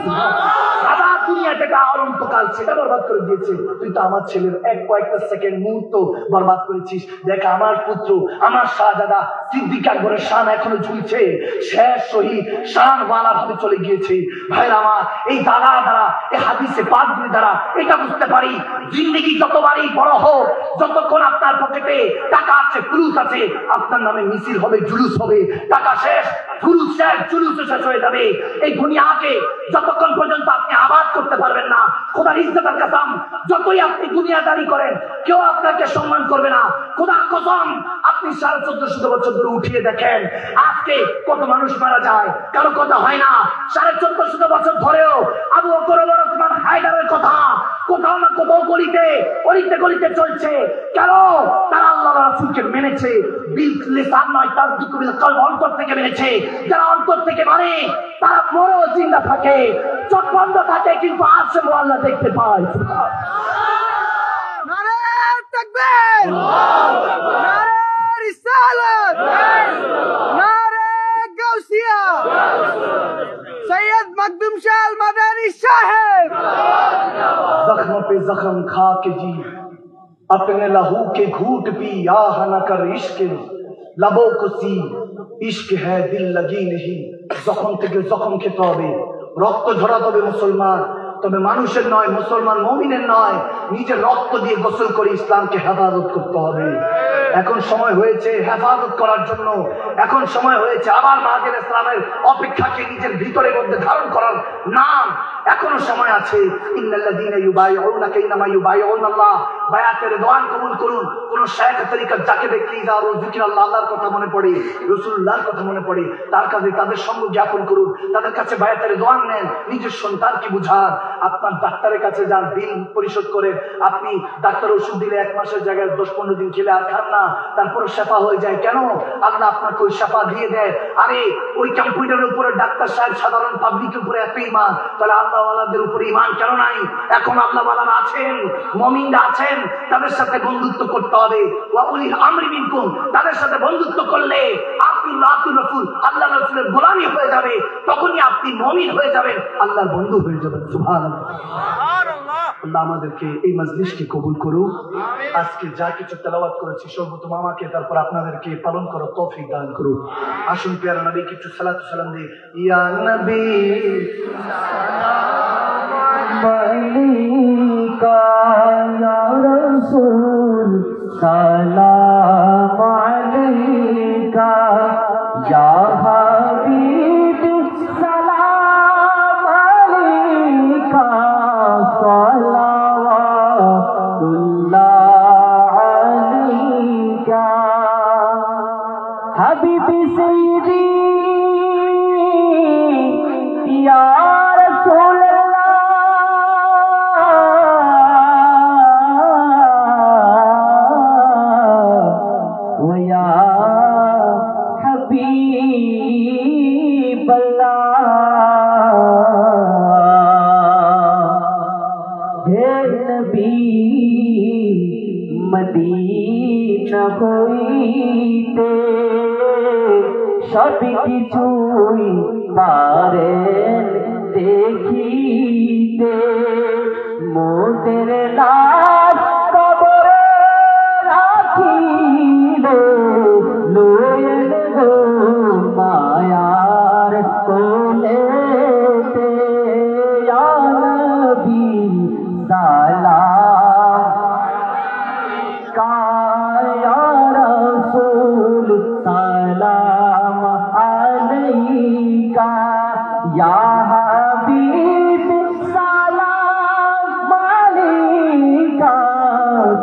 দুনিয়া যেটা অনন্তকাল সেটা বরবাদ করে দিয়েছে, তুই তো আমার ছেলের কয়েকটা সেকেন্ড মুহূর্ত বরবাদ করেছিস। দেখ আমার পুত্র, আমার শাহজাদা সিদ্দিক আকবরের শান এখনো ঝুলছে, শেষ শহীদ শানওয়ালা ভাবে চলে গিয়েছে। ভাইরা আমার, এই দ্বারা এই হাদিসে পাকগুলি দ্বারা এটা বুঝতে পারি, জিন্দেগি যতবারই বড় হোক, যতক্ষণ আপনার পকেটে টাকা আছে, ফুলুস আছে, আপনার নামে মিছিল হবে, জুলুস হবে, টাকা শেষ, ফুলুস শেষ, জুলুস শেষ হয়ে যাবে। এই দুনিয়াকে যতক্ষণ পর্যন্ত আপনি আবাদ করতে পারবেন না, খোদার ইজ্জতের কসম, যতই আপনি দুনিয়াদারি করেন কেউ আপনাকে সম্মান করবে না। খোদার কসম, আপনি 1450 বছর ধরে উঠিয়ে দেখেন আজকে কত মানুষ মারা যায়, কারো কথা হয় না। 1450 বছর ধরেও আবু বকর ওমর ওসমান হায়দারের কথা কোথাও না কোথাও গলিতে গলিতে চলছে। কেন? তারা আল্লাহ রাসূলকে মেনেছে, বিল লিসান নয়, তাসদিক বিল কলব, অন্তর থেকে মেনেছে। যারা অন্তর থেকে মানে তারা মরেও জিন্দা থাকে, চোখ বন্ধ থাকে, কিন্তু আরশে আল্লাহ দেখতে পায়। নারে তাকবীর, নারে রিসালাত, নারে গাউসিয়া, सैयद मखदूम शाह अल मदनी साहब। जख्म पे जख्म खा के जी, अपने लहू के घूट पी, आह न कर इश्क लबों को सी, इश्क है दिल लगी नहीं। जख्म থেকে জখম খেতে হবে, রক্ত ঝরাতে হবে মুসলমান, তবে মানুষের নয়, মুসলমান মুমিনের নয়, নিজের রক্ত দিয়ে গোসল করে ইসলামকে হেফাজত করতে হবে। এখন সময় হয়েছে হেফাজত করার জন্য, এখন সময় হয়েছে আবার মাহাদির ইসলামের অপেক্ষাকে নিজের ভিতরের মধ্যে ধারণ করার নাম। এখনো সময় আছে। ইন্নাল্লাযীনা ইউবাইউনাকা ইন্নামা ইউবাইউনাল্লাহ, বায়াতের দোয়ান কবুল করুন। কোন শেখ তরিকত যাকে দেখলে ইজারু যিকরাল্লাহ, আল্লাহর কথা মনে পড়ে, রাসূলুল্লাহর কথা মনে পড়ে, তার কাছে তাদের সঙ্গ জ্ঞাপন করুন, তাদের কাছে বায়াতের দোয়ান নেন, নিজের সন্তানকে বুঝান। আপনার ডাক্তারের কাছে যান, বিল পরিশোধ করে, আপনি ডাক্তার ওষুধ দিলে 1 মাসের জায়গায় 10-15 দিন খেলে আর খান না, তারপরে শেফা হয়ে যায়। কেন? আল্লাহ আপনাকে ওই শেফা দিয়ে দেয়। আরে ওই কম্পিউটারের উপরে ডাক্তার সাহেব সাধারণ পাবলিকের উপরে এত ঈমান, তাহলে আল্লাহওয়ালাদের উপরে ঈমান কেন নাই? এখন আল্লাহওয়ালারা আছেন, মুমিনরা আছেন, তাদের সাথে বন্ধুত্ব করতে হবে। ওয়া উলিল আমরি মিনকুম, তাদের সাথে বন্ধুত্ব করলে আপনি আল্লাহর রাসূল, আল্লাহর রাসূলের গোলামি হয়ে যাবে, তখনই আপনি মুমিন হয়ে যাবেন, আল্লাহর বন্ধু হয়ে যাবেন। সুবহানাল্লাহ। আল্লাহ আমাদেরকে এই মজলিসকে কবুল করুন। আজকে যা কিছু তেলাওয়াত করেছি সর্বপ্রথম আমাকে, তারপর আপনাদেরকে পালন করার তৌফিক দান করুন। আসুন প্যারা নবীকে একটু সালাত সালাম দিই। ইয়া নবী মালিকা, ইয়া রাসূল সালাম আলাইকা, ইয়া হাবিব সালাম আলাইকা, সালাওয়াতুল্লাহ আলাইকা, হাবিবি সাইয়্যিদি ইয়া রাসূলুল্লাহ, ওয়া ইয়া হাবিবাল্লাহ, হে নবী মদিনা হইতে সব কিছুই পারেন দেখিতে, মোদের লাশ কবরে রাখিলে, লয়েন গো মায়ার কোলেতে, ইয়া নবী সালাম আলাইকা, ইয়া রাসূল সালাম আলাইকা, ইয়া হাবিব সালাম আলাইকা,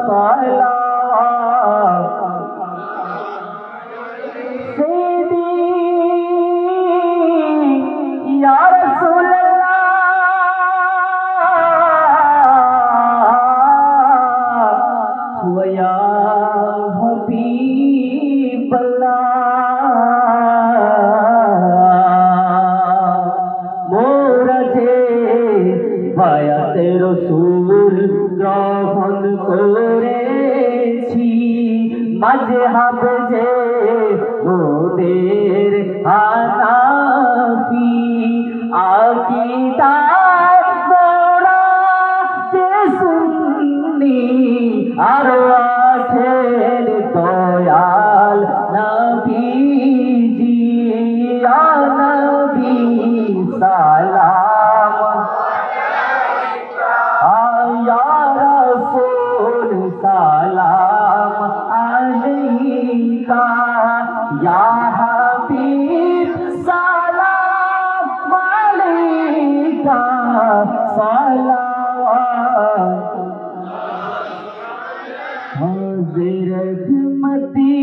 সালাওয়াত সাইয়্যিদি ইয়া রাসূলুল্লাহ, ওয়া ইয়া হাবিবাল্লাহ, মোরা যে বায়াতে রাসূল গ্রহণ করেছি, মাযহাব যে মোদের হানাফি, আকীদা মোর चारों आठेर दयाल नबीजी या नबी सलाम या रसूल सलाम अलैका या हबीब सलाम अलैका सलावत हज़रत मती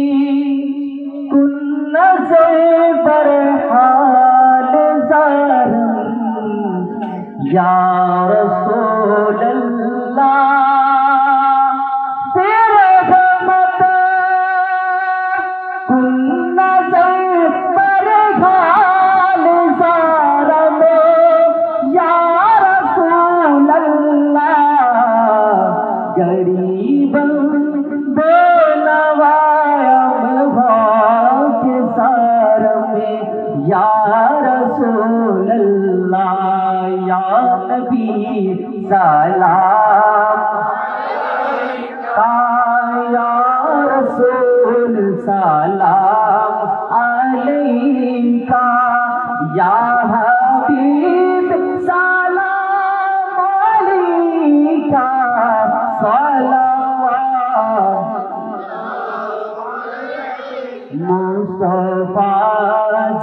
कुन नज़र पर हाल ज़ारम या रसूल अल्लाह सिरहमत कुन नज़र पर हाल ज़ारम या रसूल अल्लाह गरीब या रसूल अल्लाह या नबी सलाम या रसूल सलाम अलैका या हबीब सलाम अलैका सलावत मुस्तफा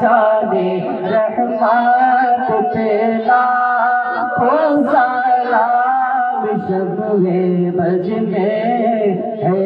जाने रहमत पेला को सलाम शब में बजने है